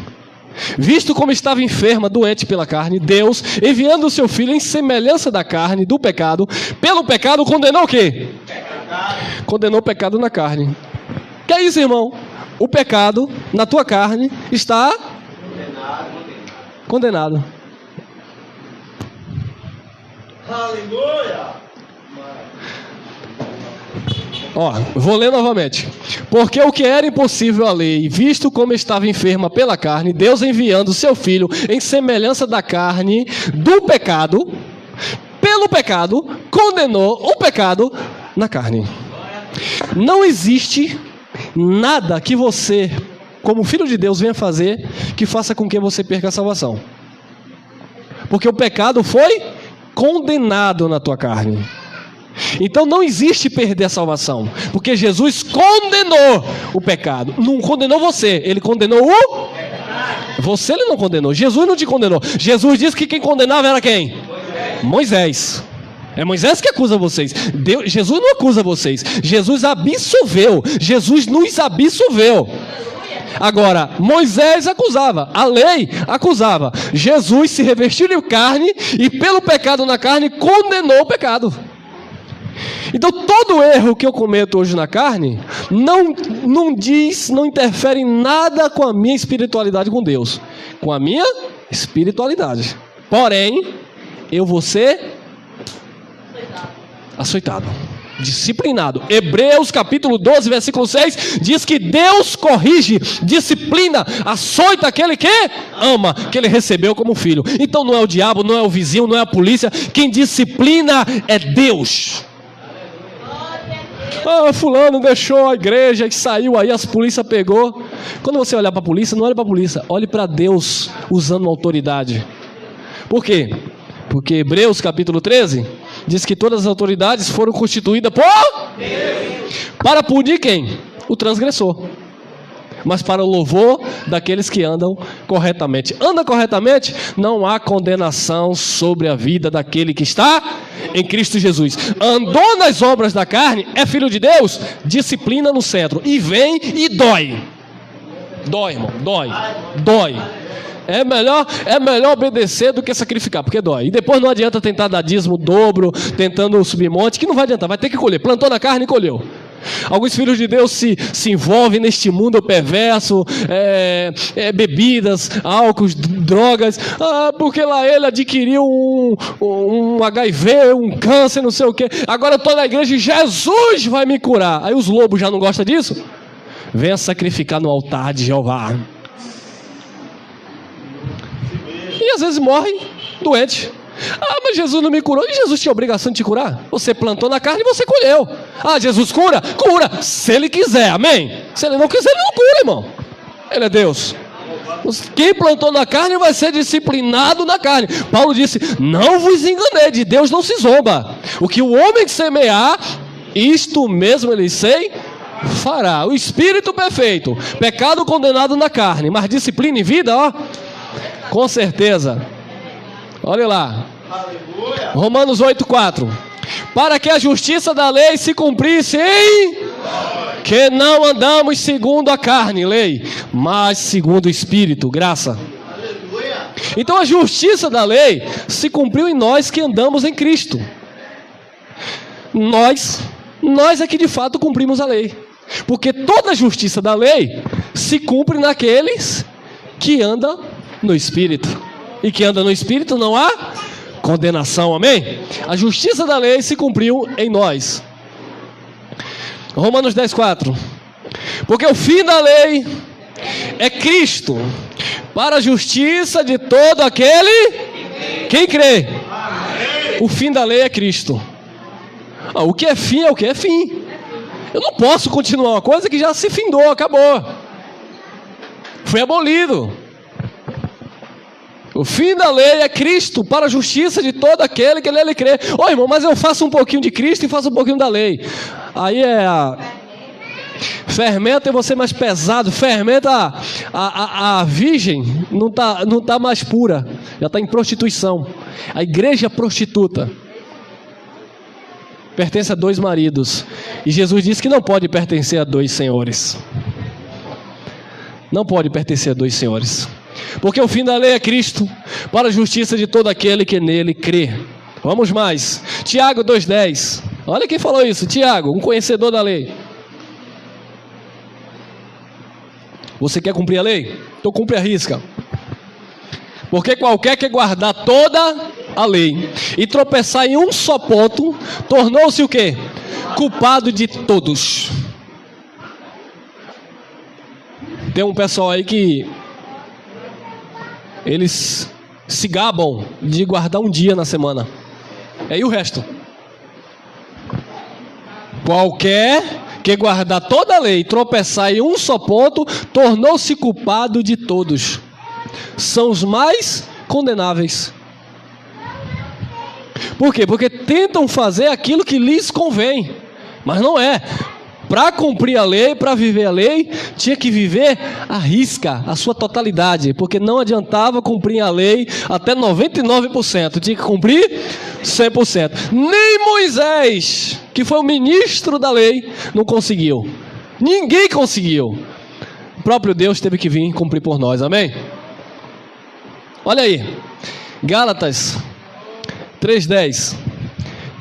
visto como estava enferma, doente pela carne, Deus, enviando o seu Filho em semelhança da carne, do pecado, pelo pecado condenou o quê? Condenou o pecado na carne. Que é isso, irmão? O pecado na tua carne está condenado. Aleluia! Vou ler novamente. Porque o que era impossível à lei, visto como estava enferma pela carne, Deus enviando o seu Filho em semelhança da carne do pecado, pelo pecado, condenou o pecado na carne. Não existe nada que você, como filho de Deus, venha fazer que faça com que você perca a salvação. Porque o pecado foi condenado na tua carne. Então não existe perder a salvação, porque Jesus condenou o pecado. Não condenou você, ele condenou você. Ele não condenou, Jesus não te condenou. Jesus disse que quem condenava era quem? Moisés. É Moisés que acusa vocês. Jesus não acusa vocês, Jesus absolveu. Jesus nos absolveu. Agora, Moisés acusava, a lei acusava. Jesus se revestiu de carne e pelo pecado na carne condenou o pecado. Então todo erro que eu cometo hoje na carne não interfere em nada com a minha espiritualidade com Deus, com a minha espiritualidade. Porém, eu vou ser açoitado, disciplinado. Hebreus capítulo 12, versículo 6 diz que Deus corrige, disciplina, açoita aquele que ama, que ele recebeu como filho. Então não é o diabo, não é o vizinho, não é a polícia, quem disciplina é Deus. fulano deixou a igreja e saiu, aí as polícias pegou. Quando você olhar para a polícia, não olhe para a polícia, olhe para Deus usando autoridade. Por quê? Porque Hebreus capítulo 13 diz que todas as autoridades foram constituídas por Deus. Para punir quem? O transgressor. Mas para o louvor daqueles que andam corretamente. Anda corretamente, não há condenação sobre a vida daquele que está em Cristo Jesus. Andou nas obras da carne, é filho de Deus, disciplina no centro. E vem e dói. Dói, irmão, dói. É melhor obedecer do que sacrificar, porque dói. E depois não adianta tentar dar dízimo, dobro, tentando subir monte, que não vai adiantar, vai ter que colher. Plantou na carne e colheu. Alguns filhos de Deus se envolvem neste mundo perverso, bebidas, álcool, drogas, porque lá ele adquiriu um HIV, um câncer, não sei o que. Agora eu estou na igreja e Jesus vai me curar. Aí os lobos já não gostam disso? Venha sacrificar no altar de Jeová. E às vezes morre doente. Mas Jesus não me curou. E Jesus tinha obrigação de te curar? Você plantou na carne e você colheu. Jesus cura? Cura, se Ele quiser, amém? Se Ele não quiser, Ele não cura, irmão. Ele é Deus. Quem plantou na carne vai ser disciplinado na carne. Paulo disse, não vos enganei, de Deus não se zomba. O que o homem semear, isto mesmo ele fará. O Espírito perfeito, pecado condenado na carne, mas disciplina e vida, com certeza. Olha lá. Romanos 8:4. Para que a justiça da lei se cumprisse em que não andamos segundo a carne, lei, mas segundo o Espírito, graça. Então a justiça da lei se cumpriu em nós que andamos em Cristo. Nós é que de fato cumprimos a lei. Porque toda a justiça da lei se cumpre naqueles que andam no Espírito. E que anda no Espírito não há condenação, amém? A justiça da lei se cumpriu em nós. Romanos 10:4. Porque o fim da lei é Cristo, para a justiça de todo aquele quem crê. O fim da lei é Cristo. O que é fim é o que é fim. Eu não posso continuar uma coisa que já se findou, acabou. Foi abolido. O fim da lei é Cristo, para a justiça de todo aquele que nele crê. Irmão, mas eu faço um pouquinho de Cristo e faço um pouquinho da lei. Aí fermenta e você mais pesado. Fermenta a virgem não tá mais pura, já está em prostituição. A igreja prostituta pertence a 2 maridos. E Jesus disse que não pode pertencer a 2 senhores. Não pode pertencer a 2 senhores. Porque o fim da lei é Cristo, para a justiça de todo aquele que nele crê. Vamos mais. Tiago 2:10. Olha quem falou isso, Tiago, um conhecedor da lei. Você quer cumprir a lei? Então cumpre a risca. Porque qualquer que guardar toda a lei e tropeçar em um só ponto, tornou-se o quê? Culpado de todos. Tem um pessoal aí que eles se gabam de guardar um dia na semana. E o resto? Qualquer que guardar toda a lei e tropeçar em um só ponto, tornou-se culpado de todos. São os mais condenáveis. Por quê? Porque tentam fazer aquilo que lhes convém, mas não é. Para cumprir a lei, para viver a lei, tinha que viver à risca, a sua totalidade, porque não adiantava cumprir a lei até 99%, tinha que cumprir 100%. Nem Moisés, que foi o ministro da lei, não conseguiu. Ninguém conseguiu. O próprio Deus teve que vir cumprir por nós, amém? Olha aí, Gálatas 3:10.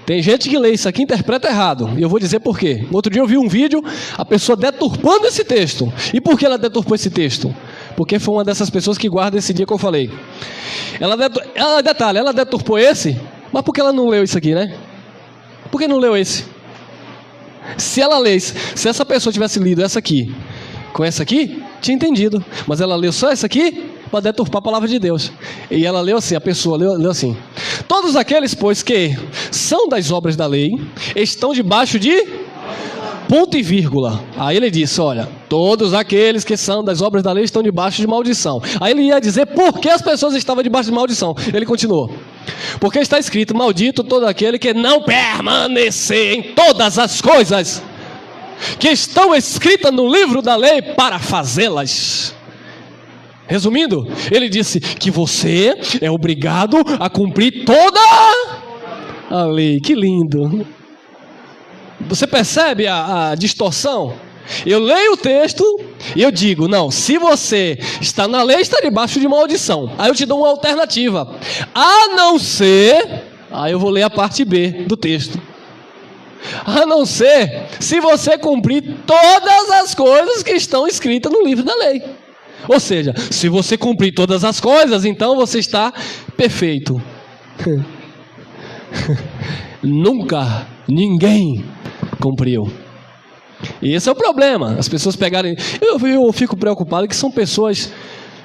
Tem gente que lê isso aqui e interpreta errado. E eu vou dizer por quê. No outro dia eu vi um vídeo, a pessoa deturpando esse texto. E por que ela deturpou esse texto? Porque foi uma dessas pessoas que guarda esse dia que eu falei. Ela deturpou esse, mas por que ela não leu isso aqui, né? Por que não leu esse? Se essa pessoa tivesse lido essa aqui, com essa aqui, tinha entendido. Mas ela leu só essa aqui para deturpar a palavra de Deus. E ela leu assim, a pessoa leu assim: todos aqueles, pois, que são das obras da lei, estão debaixo de ponto e vírgula. Aí ele disse, olha, todos aqueles que são das obras da lei estão debaixo de maldição. Aí ele ia dizer por que as pessoas estavam debaixo de maldição. Ele continuou. Porque está escrito, maldito todo aquele que não permanecer em todas as coisas que estão escritas no livro da lei para fazê-las. Resumindo, ele disse que você é obrigado a cumprir toda a lei. Que lindo. Você percebe a distorção? Eu leio o texto e eu digo, não, se você está na lei, está debaixo de maldição. Aí eu te dou uma alternativa. A não ser, aí eu vou ler a parte B do texto. A não ser se você cumprir todas as coisas que estão escritas no livro da lei. Ou seja, se você cumprir todas as coisas, então você está perfeito. Nunca ninguém cumpriu. E esse é o problema. As pessoas pegarem... Eu fico preocupado que são pessoas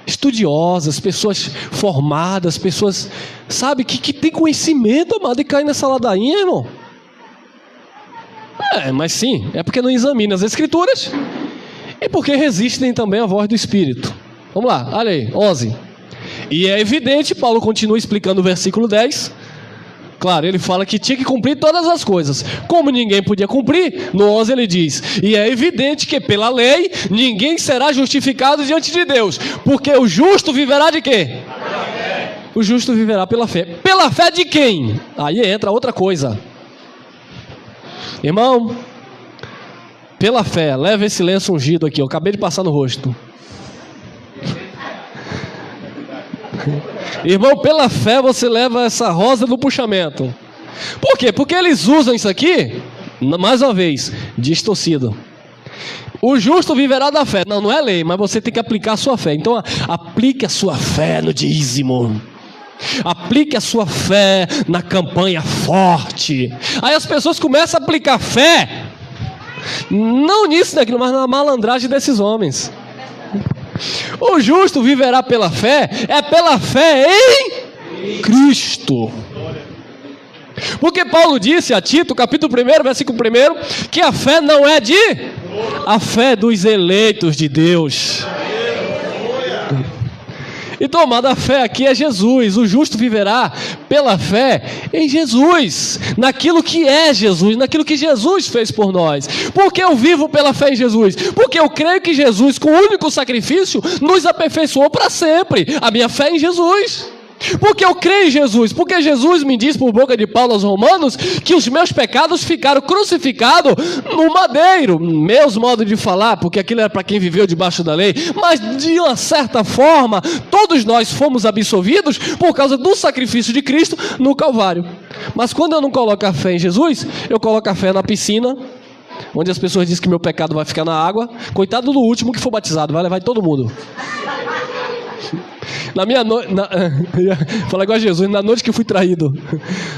estudiosas, pessoas formadas, pessoas, sabe, que tem conhecimento, amado, e cai nessa ladainha, irmão. Mas sim, é porque não examina as Escrituras e porque resistem também à voz do Espírito. Vamos lá, olha aí, 11. E é evidente, Paulo continua explicando o versículo 10. Claro, ele fala que tinha que cumprir todas as coisas. Como ninguém podia cumprir, no 11 ele diz: e é evidente que pela lei ninguém será justificado diante de Deus, porque o justo viverá de quê? O justo viverá pela fé. Pela fé de quem? Aí entra outra coisa. Irmão, pela fé, leva esse lenço ungido aqui, eu acabei de passar no rosto. Irmão, pela fé você leva essa rosa do puxamento. Por quê? Porque eles usam isso aqui, mais uma vez, distorcido. O justo viverá da fé. Não é lei, mas você tem que aplicar a sua fé. Então aplique a sua fé no dízimo. Aplique a sua fé na campanha forte. Aí as pessoas começam a aplicar fé, não nisso, naquilo, mas na malandragem desses homens. O justo viverá pela fé, é pela fé em Cristo. Porque Paulo disse a Tito, capítulo 1, versículo 1, que a fé não é a fé dos eleitos de Deus. Então, amado, a fé aqui é Jesus. O justo viverá pela fé em Jesus, naquilo que é Jesus, naquilo que Jesus fez por nós. Por que eu vivo pela fé em Jesus? Porque eu creio que Jesus, com o único sacrifício, nos aperfeiçoou para sempre. A minha fé é em Jesus. Porque eu creio em Jesus, porque Jesus me diz por boca de Paulo aos Romanos que os meus pecados ficaram crucificados no madeiro. Meus modos de falar, porque aquilo era para quem viveu debaixo da lei, mas de uma certa forma todos nós fomos absolvidos por causa do sacrifício de Cristo no Calvário. Mas quando eu não coloco a fé em Jesus, eu coloco a fé na piscina, onde as pessoas dizem que meu pecado vai ficar na água. Coitado do último que for batizado, vai levar todo mundo. Na minha noite, fala igual a Jesus, na noite que eu fui traído,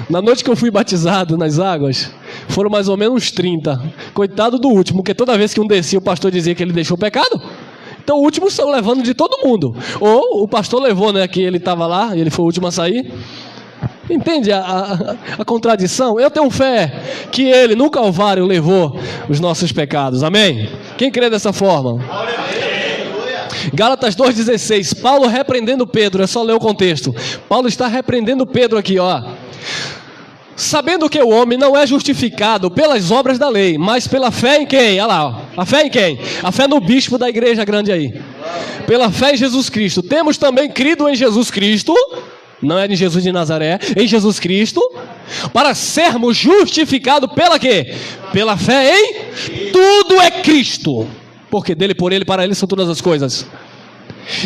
na noite que eu fui batizado nas águas, foram mais ou menos uns 30. Coitado do último, porque toda vez que um descia, o pastor dizia que ele deixou o pecado. Então o último saiu levando de todo mundo. Ou o pastor levou, né, que ele estava lá, e ele foi o último a sair. Entende a contradição? Eu tenho fé que ele no Calvário levou os nossos pecados. Amém? Quem crê dessa forma? Gálatas 2,16, Paulo repreendendo Pedro, é só ler o contexto. Paulo está repreendendo Pedro aqui, ó. Sabendo que o homem não é justificado pelas obras da lei, mas pela fé em quem? Olha lá, ó. A fé em quem? A fé no bispo da igreja grande aí. Pela fé em Jesus Cristo. Temos também crido em Jesus Cristo, não é em Jesus de Nazaré, em Jesus Cristo, para sermos justificados pela quê? Pela fé em tudo é Cristo. Porque dele, por ele, para ele são todas as coisas.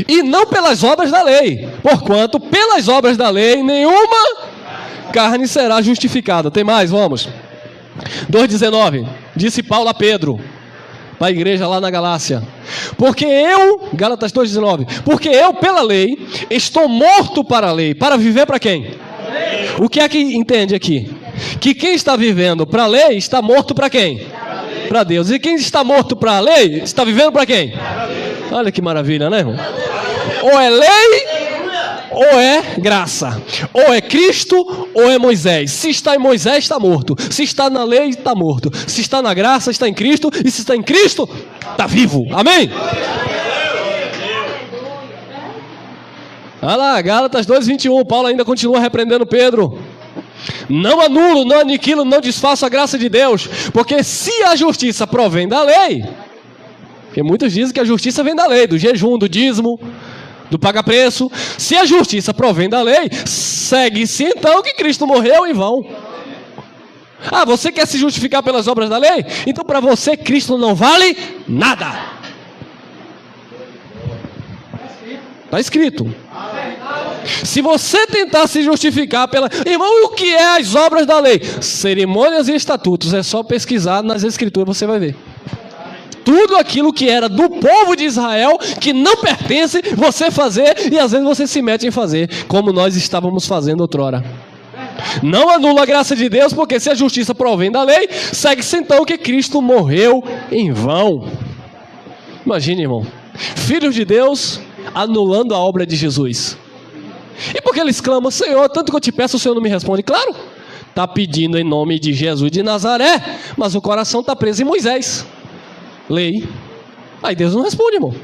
E não pelas obras da lei. Porquanto, pelas obras da lei, nenhuma carne será justificada. Tem mais? Vamos. 2,19. Disse Paulo a Pedro, para a igreja lá na Galácia. Porque eu, Gálatas 2,19. Porque eu, pela lei, estou morto para a lei. Para viver para quem? O que é que entende aqui? Que quem está vivendo para a lei, está morto para quem? Para Deus. E quem está morto para a lei, está vivendo para quem? Olha que maravilha, né, irmão? Ou é lei, ou é graça. Ou é Cristo ou é Moisés. Se está em Moisés, está morto. Se está na lei, está morto. Se está na graça, está em Cristo. E se está em Cristo, está vivo. Amém? Olha lá, Gálatas 2:21. Paulo ainda continua repreendendo Pedro. Não anulo, não aniquilo, não desfaço a graça de Deus. Porque se a justiça provém da lei... Porque muitos dizem que a justiça vem da lei, do jejum, do dízimo, do paga-preço. Se a justiça provém da lei, segue-se então que Cristo morreu em vão. Ah, você quer se justificar pelas obras da lei? Então para você Cristo não vale nada. Está escrito. Se você tentar se justificar pela... Irmão, e o que é as obras da lei? Cerimônias e estatutos. É só pesquisar nas escrituras, você vai ver. Tudo aquilo que era do povo de Israel, que não pertence, você fazer, e às vezes você se mete em fazer, como nós estávamos fazendo outrora. Não anula a graça de Deus, porque se a justiça provém da lei, segue-se então que Cristo morreu em vão. Imagine, irmão, filhos de Deus anulando a obra de Jesus. E porque eles clamam, Senhor, tanto que eu te peço, o Senhor não me responde? Claro, está pedindo em nome de Jesus de Nazaré, mas o coração está preso em Moisés. Lei. Aí Deus não responde, irmão.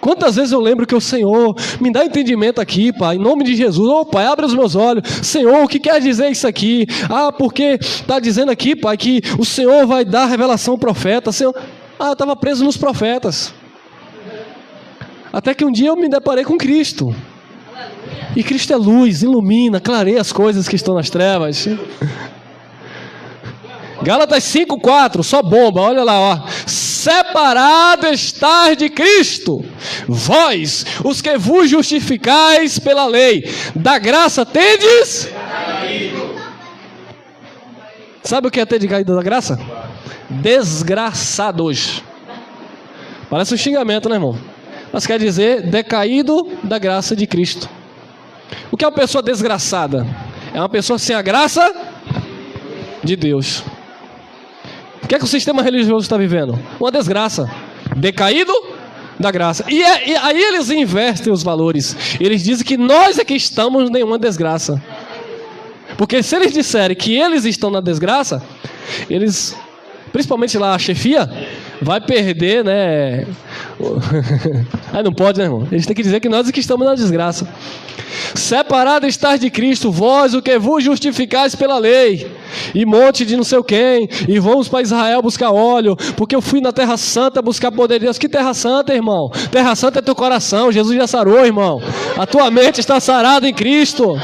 Quantas vezes eu lembro que o Senhor me dá entendimento aqui, Pai, em nome de Jesus. Ô, Pai, abre os meus olhos. Senhor, o que quer dizer isso aqui? Ah, porque está dizendo aqui, Pai, que o Senhor vai dar revelação ao profeta. Senhor... Ah, eu estava preso nos profetas. Até que um dia eu me deparei com Cristo. E Cristo é luz, ilumina, clareia as coisas que estão nas trevas. Gálatas 5:4, só bomba, olha lá, ó. Separado estar de Cristo, vós, os que vos justificais pela lei, da graça tendes caído. Sabe o que é ter de caído da graça? Desgraçados. Parece um xingamento, né, irmão? Mas quer dizer decaído da graça de Cristo. O que é uma pessoa desgraçada? É uma pessoa sem a graça de Deus. O que é que o sistema religioso está vivendo? Uma desgraça. Decaído da graça. E aí eles invertem os valores. Eles dizem que nós é que estamos em nenhuma desgraça. Porque se eles disserem que eles estão na desgraça, eles, principalmente lá a chefia, vai perder, né? Aí não pode, né, irmão? Eles têm que dizer que nós é que estamos na desgraça. Separado estar de Cristo, vós, o que vos justificais pela lei, e monte de não sei quem, e vamos para Israel buscar óleo, porque eu fui na Terra Santa buscar poder de Deus. Que Terra Santa, irmão? Terra Santa é teu coração, Jesus já sarou, irmão. A tua mente está sarada em Cristo.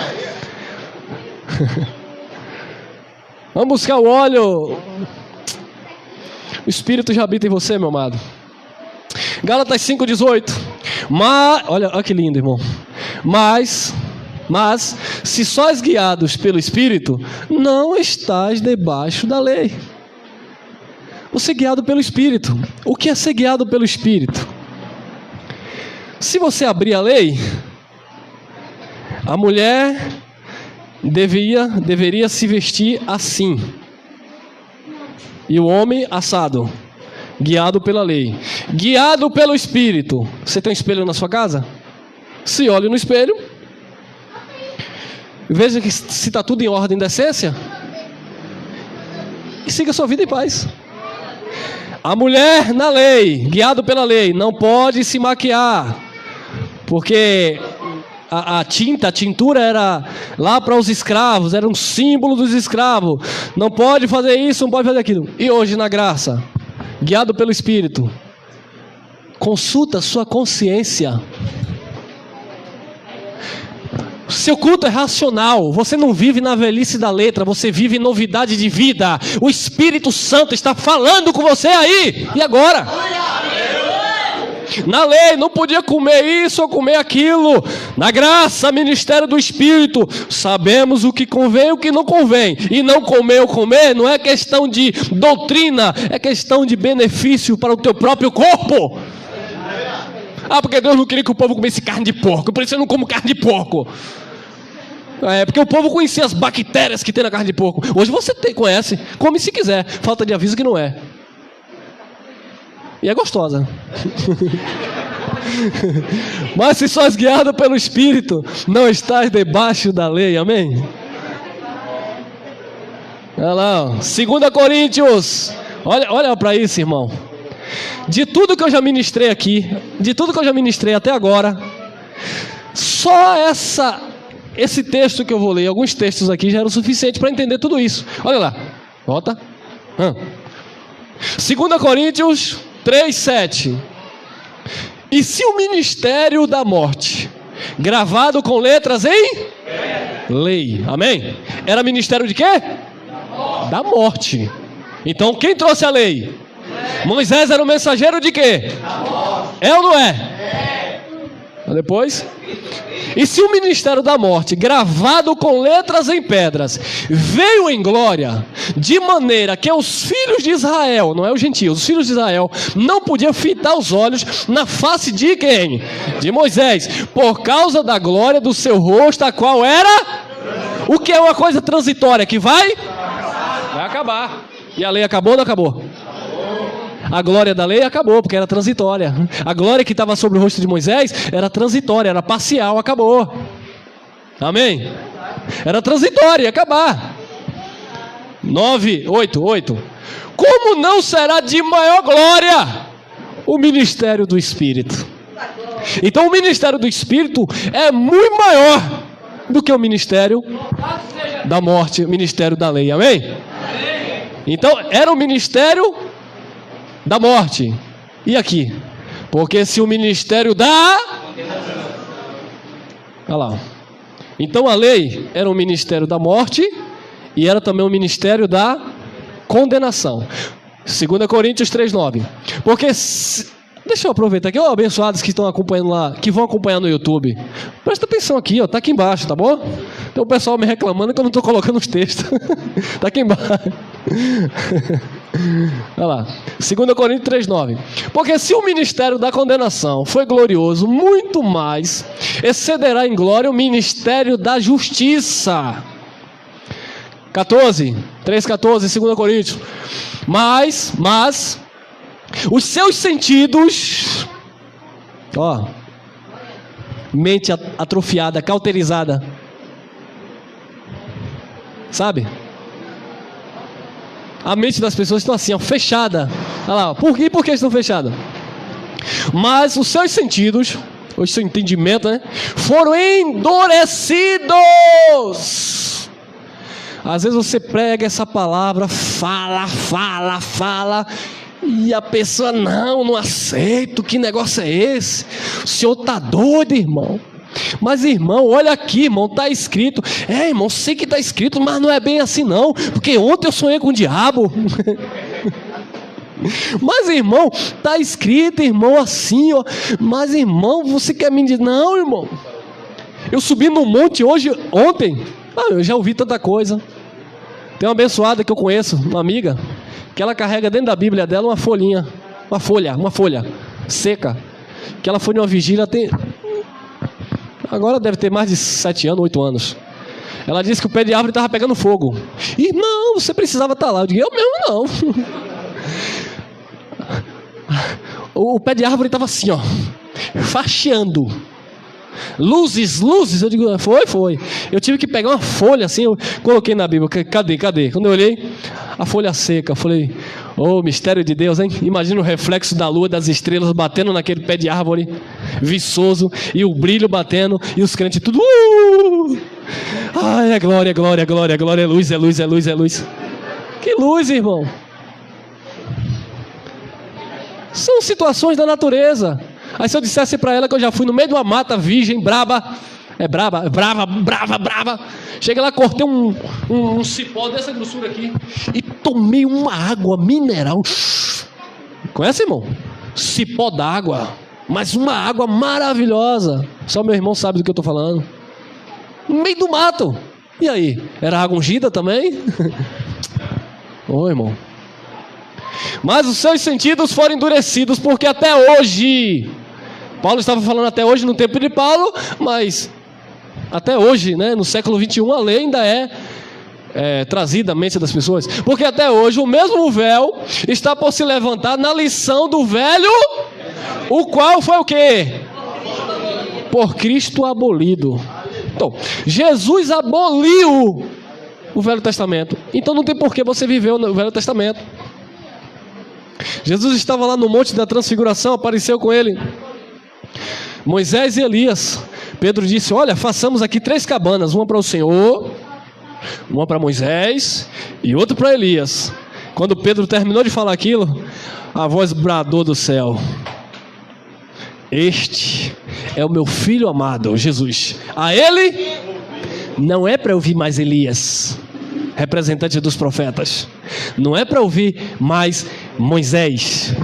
Vamos buscar o óleo. O Espírito já habita em você, meu amado. Gálatas 5:18. Olha que lindo, irmão. Mas, se sois guiados pelo Espírito, não estás debaixo da lei. Você é guiado pelo Espírito. O que é ser guiado pelo Espírito? Se você abrir a lei, a mulher deveria se vestir assim, e o homem assado, guiado pela lei, guiado pelo Espírito. Você tem um espelho na sua casa? Se olhe no espelho, veja que se está tudo em ordem de decência, e siga a sua vida em paz. A mulher na lei, guiado pela lei, não pode se maquiar, porque a tintura era lá para os escravos, era um símbolo dos escravos. Não pode fazer isso, não pode fazer aquilo. E hoje na graça, guiado pelo Espírito, consulta sua consciência. Seu culto é racional. Você não vive na velhice da letra, você vive em novidade de vida. O Espírito Santo está falando com você aí. E agora? Na lei não podia comer isso ou comer aquilo. Na graça, ministério do Espírito, sabemos o que convém e o que não convém. E não comer ou comer não é questão de doutrina, é questão de benefício para o teu próprio corpo. Ah, porque Deus não queria que o povo comesse carne de porco, por isso eu não como carne de porco. É, porque o povo conhecia as bactérias que tem na carne de porco. Hoje você conhece, come se quiser. Falta de aviso que não é. E é gostosa. Mas se sois guiado pelo Espírito, não estás debaixo da lei. Amém? Olha lá, 2 Coríntios. Olha para isso, irmão. De tudo que eu já ministrei aqui, de tudo que eu já ministrei até agora, só esse texto que eu vou ler, alguns textos aqui já era o suficiente para entender tudo isso. Olha lá, volta. 2 Coríntios 3:7. E se o ministério da morte, gravado com letras em lei, amém? Era ministério de quê? Da morte. Então quem trouxe a lei? Moisés era o mensageiro de quê? É ou não é? Depois. E se o ministério da morte, gravado com letras em pedras, veio em glória, de maneira que os filhos de Israel, não é os gentios, os filhos de Israel, não podiam fitar os olhos na face de quem? De Moisés, por causa da glória do seu rosto, a qual era o que é uma coisa transitória, que vai acabar. E a lei acabou ou não acabou? A glória da lei acabou, porque era transitória. A glória que estava sobre o rosto de Moisés era transitória, era parcial, acabou. Amém? Era transitória, ia acabar. 8. Como não será de maior glória o ministério do Espírito? Então o ministério do Espírito é muito maior do que o ministério da morte, o ministério da lei. Amém? Então era o ministério da morte. E aqui? Porque se o ministério da... Olha lá. Então a lei era o ministério da morte e era também o ministério da condenação. 2 Coríntios 3:9. Porque... Deixa eu aproveitar aqui, abençoados que estão acompanhando lá, que vão acompanhar no YouTube. Presta atenção aqui, tá aqui embaixo, tá bom? Tem o pessoal me reclamando que eu não estou colocando os textos. Tá aqui embaixo. Olha lá, 2 Coríntios 3:9. Porque se o ministério da condenação foi glorioso, muito mais excederá em glória o ministério da justiça. 3:14, 2 Coríntios. Mas os seus sentidos, mente atrofiada, cauterizada, sabe? A mente das pessoas está assim, fechada. Olha lá, por que estão fechadas? Mas os seus sentidos, o seu entendimento, né, foram endurecidos. Às vezes você prega essa palavra, fala, e a pessoa, não aceito, que negócio é esse? O senhor está doido, irmão? Mas irmão, olha aqui, irmão, está escrito. Irmão, sei que está escrito, mas não é bem assim não, porque ontem eu sonhei com o diabo. Mas irmão, está escrito, irmão, assim, mas irmão, você quer me dizer? Não, irmão, eu subi no monte ontem, eu já ouvi tanta coisa. Tem uma abençoada que eu conheço, uma amiga, que ela carrega dentro da Bíblia dela uma folha seca, que ela foi numa vigília, agora deve ter mais de 7 anos, 8 anos. Ela disse que o pé de árvore estava pegando fogo. Irmão, você precisava estar lá. Eu digo, eu mesmo não. O pé de árvore estava assim, faxeando. Luzes, eu digo, foi. Eu tive que pegar uma folha assim, eu coloquei na Bíblia, cadê? Quando eu olhei, a folha seca, eu falei, mistério de Deus, hein? Imagina o reflexo da lua, das estrelas batendo naquele pé de árvore viçoso, e o brilho batendo, e os crentes tudo, ai, é glória, é luz. Que luz, irmão? São situações da natureza. Aí se eu dissesse para ela que eu já fui no meio de uma mata virgem, brava. Cheguei lá, cortei um cipó dessa grossura aqui e tomei uma água mineral. Conhece, irmão? Cipó d'água, mas uma água maravilhosa. Só meu irmão sabe do que eu estou falando. No meio do mato. E aí? Era água ungida também? Irmão. Mas os seus sentidos foram endurecidos, porque até hoje, Paulo estava falando até hoje no tempo de Paulo, mas até hoje, né, no século 21, a lei ainda é trazida à mente das pessoas, porque até hoje o mesmo véu está por se levantar na lição do Velho O qual foi o quê? Por Cristo abolido. Então, Jesus aboliu o Velho Testamento. Então não tem por que você viver no Velho Testamento. Jesus estava lá no Monte da Transfiguração, apareceu com ele Moisés e Elias. Pedro disse: olha, façamos aqui 3 cabanas, uma para o Senhor, uma para Moisés e outra para Elias. Quando Pedro terminou de falar aquilo, a voz bradou do céu: este é o meu filho amado, Jesus. A ele não é para ouvir mais Elias, representante dos profetas. Não é para ouvir mais Moisés,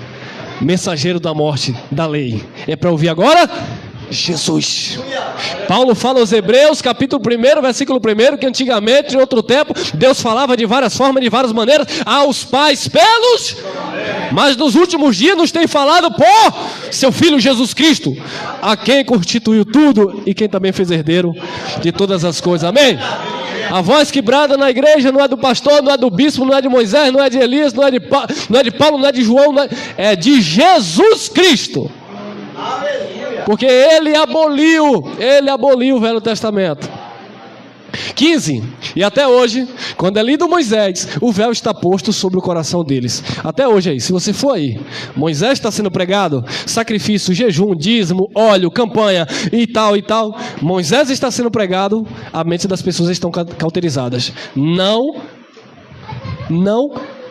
mensageiro da morte, da lei. É para ouvir agora Jesus. Paulo fala aos Hebreus, capítulo 1, versículo 1, que antigamente, em outro tempo, Deus falava de várias formas, de várias maneiras, aos pais pelos, mas nos últimos dias nos tem falado por seu Filho Jesus Cristo, a quem constituiu tudo e quem também fez herdeiro de todas as coisas. Amém? A voz que brada na igreja não é do pastor, não é do bispo, não é de Moisés, não é de Elias, não é de Paulo, não é de João, é de Jesus Cristo. Porque ele aboliu o Velho Testamento. 15. E até hoje, quando é lido Moisés, o véu está posto sobre o coração deles. Até hoje aí, se você for aí, Moisés está sendo pregado, sacrifício, jejum, dízimo, óleo, campanha e tal. Moisés está sendo pregado, a mente das pessoas estão cauterizadas. Não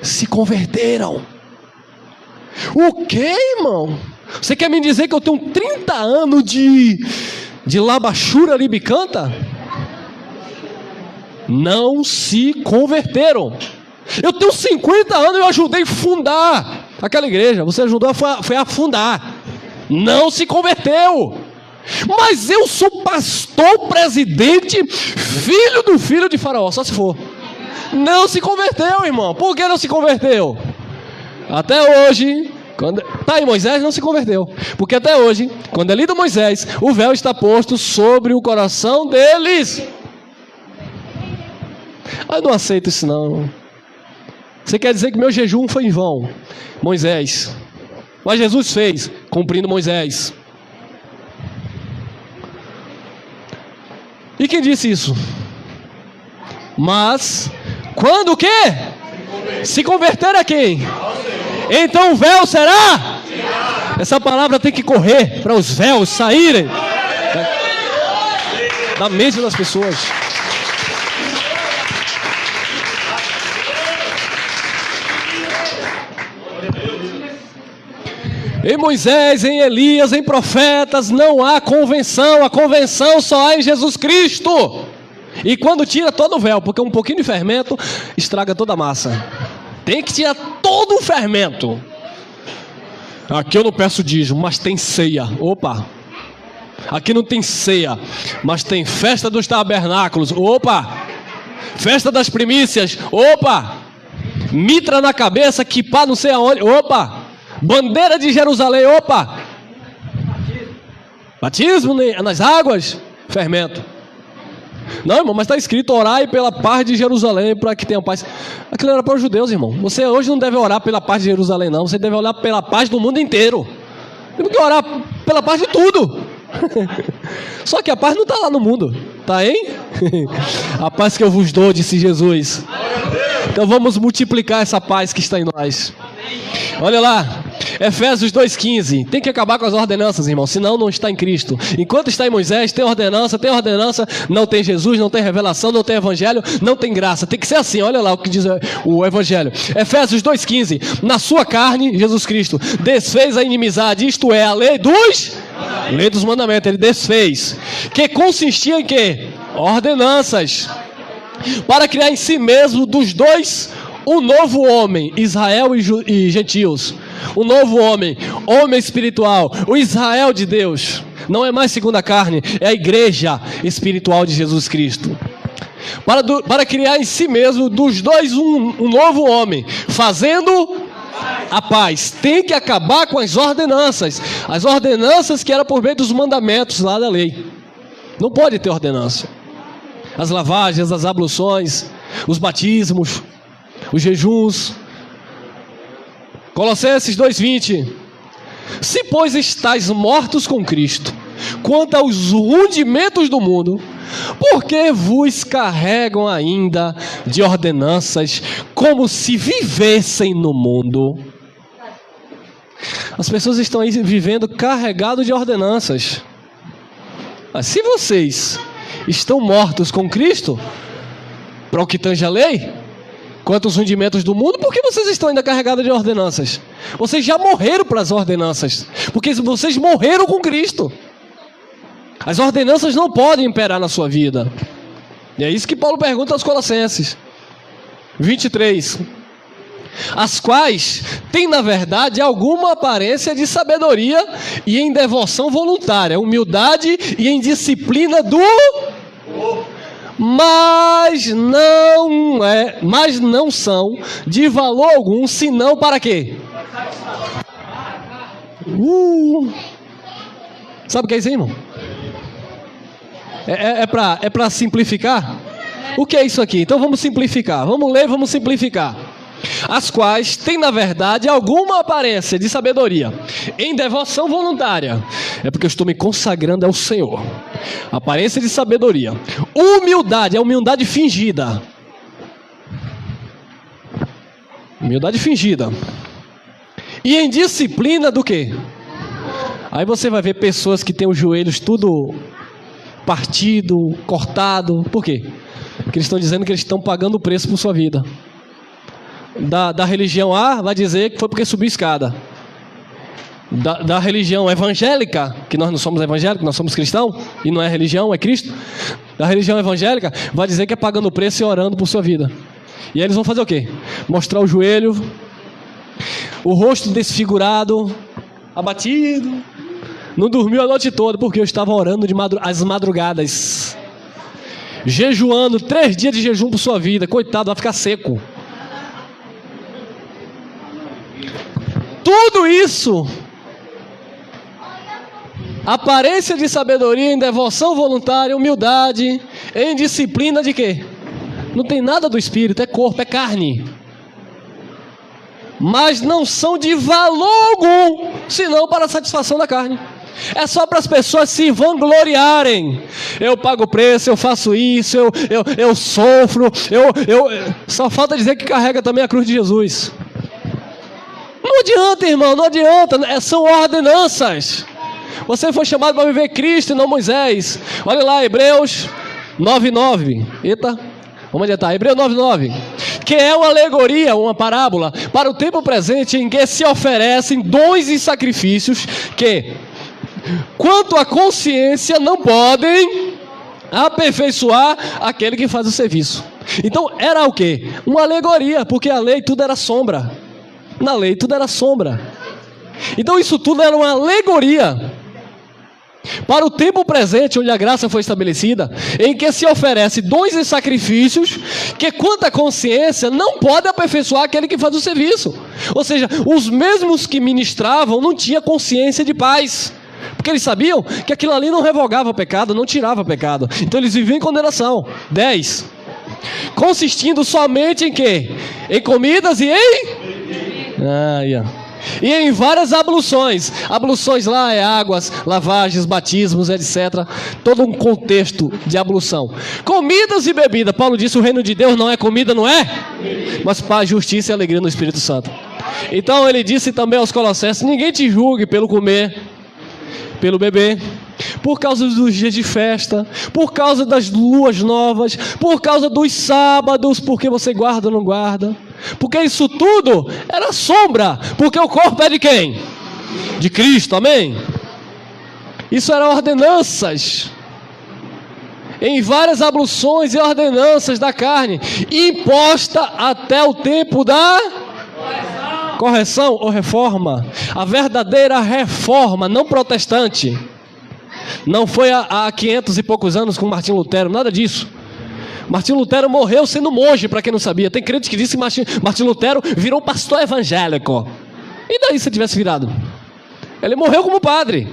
se converteram. O que, irmão? Você quer me dizer que eu tenho 30 anos de labachura libicanta? Não se converteram. Eu tenho 50 anos e eu ajudei a fundar aquela igreja. Você ajudou foi a fundar. Não se converteu. Mas eu sou pastor, presidente, filho de Faraó, só se for. Não se converteu, irmão. Por que não se converteu? Até hoje, tá aí, Moisés não se converteu. Porque até hoje, quando é lido Moisés, o véu está posto sobre o coração deles. Eu não aceito isso não. Você quer dizer que meu jejum foi em vão? Moisés. Mas Jesus fez, cumprindo Moisés. E quem disse isso? Mas, quando o quê? Se converter a quem? Então o véu será? Essa palavra tem que correr para os véus saírem da mente das pessoas. Em Moisés, em Elias, em profetas, não há convenção. A convenção só há em Jesus Cristo. E quando tira todo o véu, porque um pouquinho de fermento estraga toda a massa. Tem que tirar todo o fermento. Aqui eu não peço dízimo, mas tem ceia. Opa! Aqui não tem ceia, mas tem festa dos tabernáculos. Opa! Festa das primícias. Opa! Mitra na cabeça, quipá não sei aonde. Opa! Bandeira de Jerusalém, opa! Batismo nas águas, fermento. Não, irmão, mas está escrito: orai pela paz de Jerusalém, para que tenha paz. Aquilo era para os judeus, irmão. Você hoje não deve orar pela paz de Jerusalém, não. Você deve orar pela paz do mundo inteiro. Tem que orar pela paz de tudo. Só que a paz não está lá no mundo, tá, hein? A paz que eu vos dou, disse Jesus. Então vamos multiplicar essa paz que está em nós. Olha lá, Efésios 2,15. Tem que acabar com as ordenanças, irmão, senão não está em Cristo. Enquanto está em Moisés, tem ordenança, não tem Jesus, não tem revelação, não tem evangelho, não tem graça. Tem que ser assim, olha lá o que diz o evangelho. Efésios 2,15. Na sua carne, Jesus Cristo desfez a inimizade, isto é, a lei dos mandamentos, ele desfez. Que consistia em quê? Ordenanças. Para criar em si mesmo dos dois um novo homem, Israel e gentios. Um novo homem espiritual, o Israel de Deus. Não é mais segundo a carne, é a igreja espiritual de Jesus Cristo. Para criar em si mesmo dos dois um novo homem, fazendo a paz. Tem que acabar com as ordenanças. As ordenanças que eram por meio dos mandamentos lá da lei. Não pode ter ordenança. As lavagens, as abluções, os batismos, os jejuns. Colossenses 2,20. Se, pois, estáis mortos com Cristo, quanto aos rudimentos do mundo, por que vos carregam ainda de ordenanças, como se vivessem no mundo? As pessoas estão aí vivendo carregadas de ordenanças. Mas se vocês estão mortos com Cristo, para o que tange a lei, quanto aos rudimentos do mundo, por que vocês estão ainda carregados de ordenanças? Vocês já morreram para as ordenanças, porque vocês morreram com Cristo. As ordenanças não podem imperar na sua vida. E é isso que Paulo pergunta aos Colossenses 23. As quais têm, na verdade, alguma aparência de sabedoria e em devoção voluntária, humildade e em disciplina do... Mas não são de valor algum, senão para quê? Sabe o que é isso aí, irmão? É para simplificar? O que é isso aqui? Então vamos simplificar. Vamos ler, vamos simplificar. As quais têm, na verdade, alguma aparência de sabedoria, em devoção voluntária. É porque eu estou me consagrando ao Senhor. Aparência de sabedoria. Humildade, é humildade fingida. Humildade fingida. E em disciplina do quê? Aí você vai ver pessoas que têm os joelhos tudo partido, cortado. Por quê? Porque eles estão dizendo que eles estão pagando o preço por sua vida. Da religião A, vai dizer que foi porque subiu escada. Da religião evangélica, que nós não somos evangélicos, nós somos cristãos, e não é religião, é Cristo. Da religião evangélica, vai dizer que é pagando o preço e orando por sua vida. E aí eles vão fazer o quê? Mostrar o joelho, o rosto desfigurado, abatido. Não dormiu a noite toda, porque eu estava orando às madrugadas, jejuando, 3 dias de jejum por sua vida. Coitado, vai ficar seco. Tudo isso, aparência de sabedoria, em devoção voluntária, humildade, em disciplina de quê? Não tem nada do espírito, é corpo, é carne. Mas não são de valor algum, senão para a satisfação da carne. É só para as pessoas se vangloriarem. Eu pago o preço, eu faço isso, eu sofro, só falta dizer que carrega também a cruz de Jesus. Não adianta, irmão, não adianta. São ordenanças. Você foi chamado para viver Cristo e não Moisés. Olha lá, Hebreus 9:9. Eita, vamos adiantar. Hebreus 9:9. Que é uma alegoria, uma parábola, para o tempo presente em que se oferecem dons e sacrifícios que, quanto à consciência, não podem aperfeiçoar aquele que faz o serviço. Então era o quê? Uma alegoria, porque a lei tudo era sombra. Na lei tudo era sombra. Então isso tudo era uma alegoria para o tempo presente, onde a graça foi estabelecida, em que se oferece dons e sacrifícios que, quanto à consciência, não pode aperfeiçoar aquele que faz o serviço. Ou seja, os mesmos que ministravam não tinham consciência de paz, porque eles sabiam que aquilo ali não revogava o pecado, não tirava o pecado. Então eles viviam em condenação. 10. Consistindo somente em quê? Em comidas e em... E em várias abluções. Abluções lá é águas, lavagens, batismos, etc. Todo um contexto de ablução. Comidas e bebida. Paulo disse: o reino de Deus não é comida, não é? Mas paz, justiça e alegria no Espírito Santo. Então ele disse também aos Colossenses: ninguém te julgue pelo comer, pelo beber, por causa dos dias de festa, por causa das luas novas, por causa dos sábados, porque você guarda ou não guarda. Porque isso tudo era sombra, porque o corpo é de quem? De Cristo, amém? Isso eram ordenanças, em várias abluções e ordenanças da carne, imposta até o tempo da correção ou reforma. A verdadeira reforma, não protestante. Não foi há 500 e poucos anos com Martim Lutero, nada disso. Martim Lutero morreu sendo monge, para quem não sabia. Tem crente que disse que Martim Lutero virou pastor evangélico. E daí se tivesse virado? Ele morreu como padre.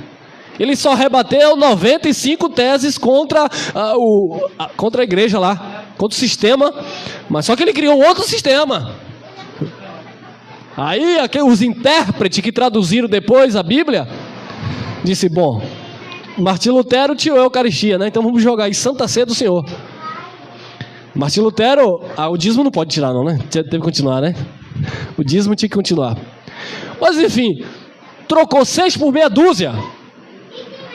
Ele só rebateu 95 teses contra a igreja lá, contra o sistema. Mas só que ele criou um outro sistema. Aí os intérpretes que traduziram depois a Bíblia, disse, bom, Martim Lutero tirou a Eucaristia, né? Então vamos jogar aí Santa Ceia do Senhor. Martim Lutero, o dízimo não pode tirar não, né? Teve que continuar, né? O dízimo tinha que continuar. Mas enfim, trocou 6 por meia dúzia.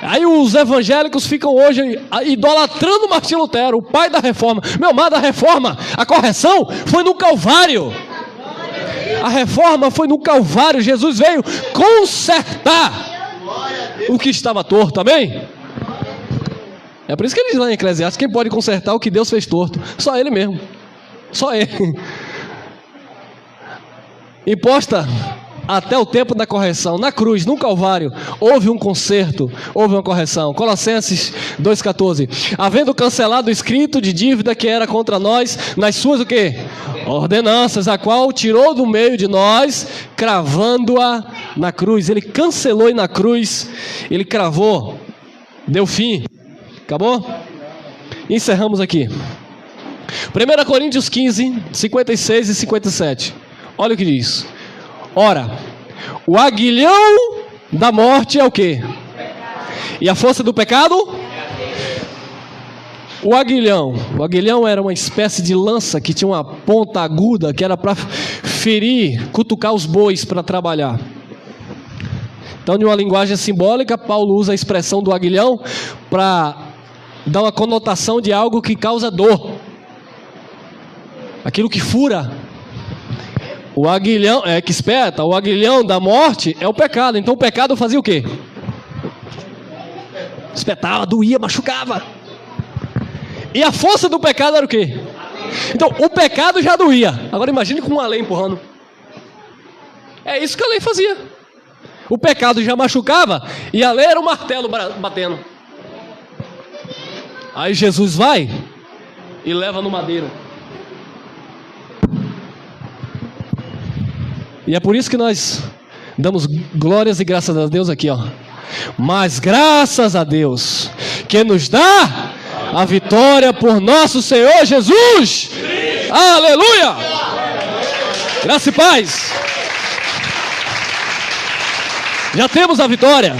Aí os evangélicos ficam hoje idolatrando Martim Lutero, o pai da reforma. Meu amado, a reforma, a correção foi no Calvário. A reforma foi no Calvário. Jesus veio consertar o que estava torto, amém? É por isso que ele diz lá em Eclesiastes, quem pode consertar o que Deus fez torto? Só ele mesmo. Só ele. Imposta até o tempo da correção. Na cruz, no Calvário, houve um conserto, houve uma correção. Colossenses 2,14. Havendo cancelado o escrito de dívida que era contra nós, nas suas o quê? Ordenanças, a qual tirou do meio de nós, cravando-a na cruz. Ele cancelou e na cruz, ele cravou. Deu fim. Acabou? Encerramos aqui. 1 Coríntios 15, 56 e 57. Olha o que diz. Ora, o aguilhão da morte é o quê? E a força do pecado? O aguilhão era uma espécie de lança que tinha uma ponta aguda, que era para ferir, cutucar os bois para trabalhar. Então, de uma linguagem simbólica, Paulo usa a expressão do aguilhão para dar uma conotação de algo que causa dor. Aquilo que fura. O aguilhão, que espeta, o aguilhão da morte é o pecado. Então o pecado fazia o quê? Espetava, doía, machucava. E a força do pecado era o quê? Então o pecado já doía. Agora imagine com uma lei empurrando. É isso que a lei fazia. O pecado já machucava e a lei era um martelo batendo. Aí Jesus vai e leva no madeiro. E é por isso que nós damos glórias e graças a Deus aqui, ó. Mas graças a Deus que nos dá a vitória por nosso Senhor Jesus. Aleluia! Graça e paz. Já temos a vitória.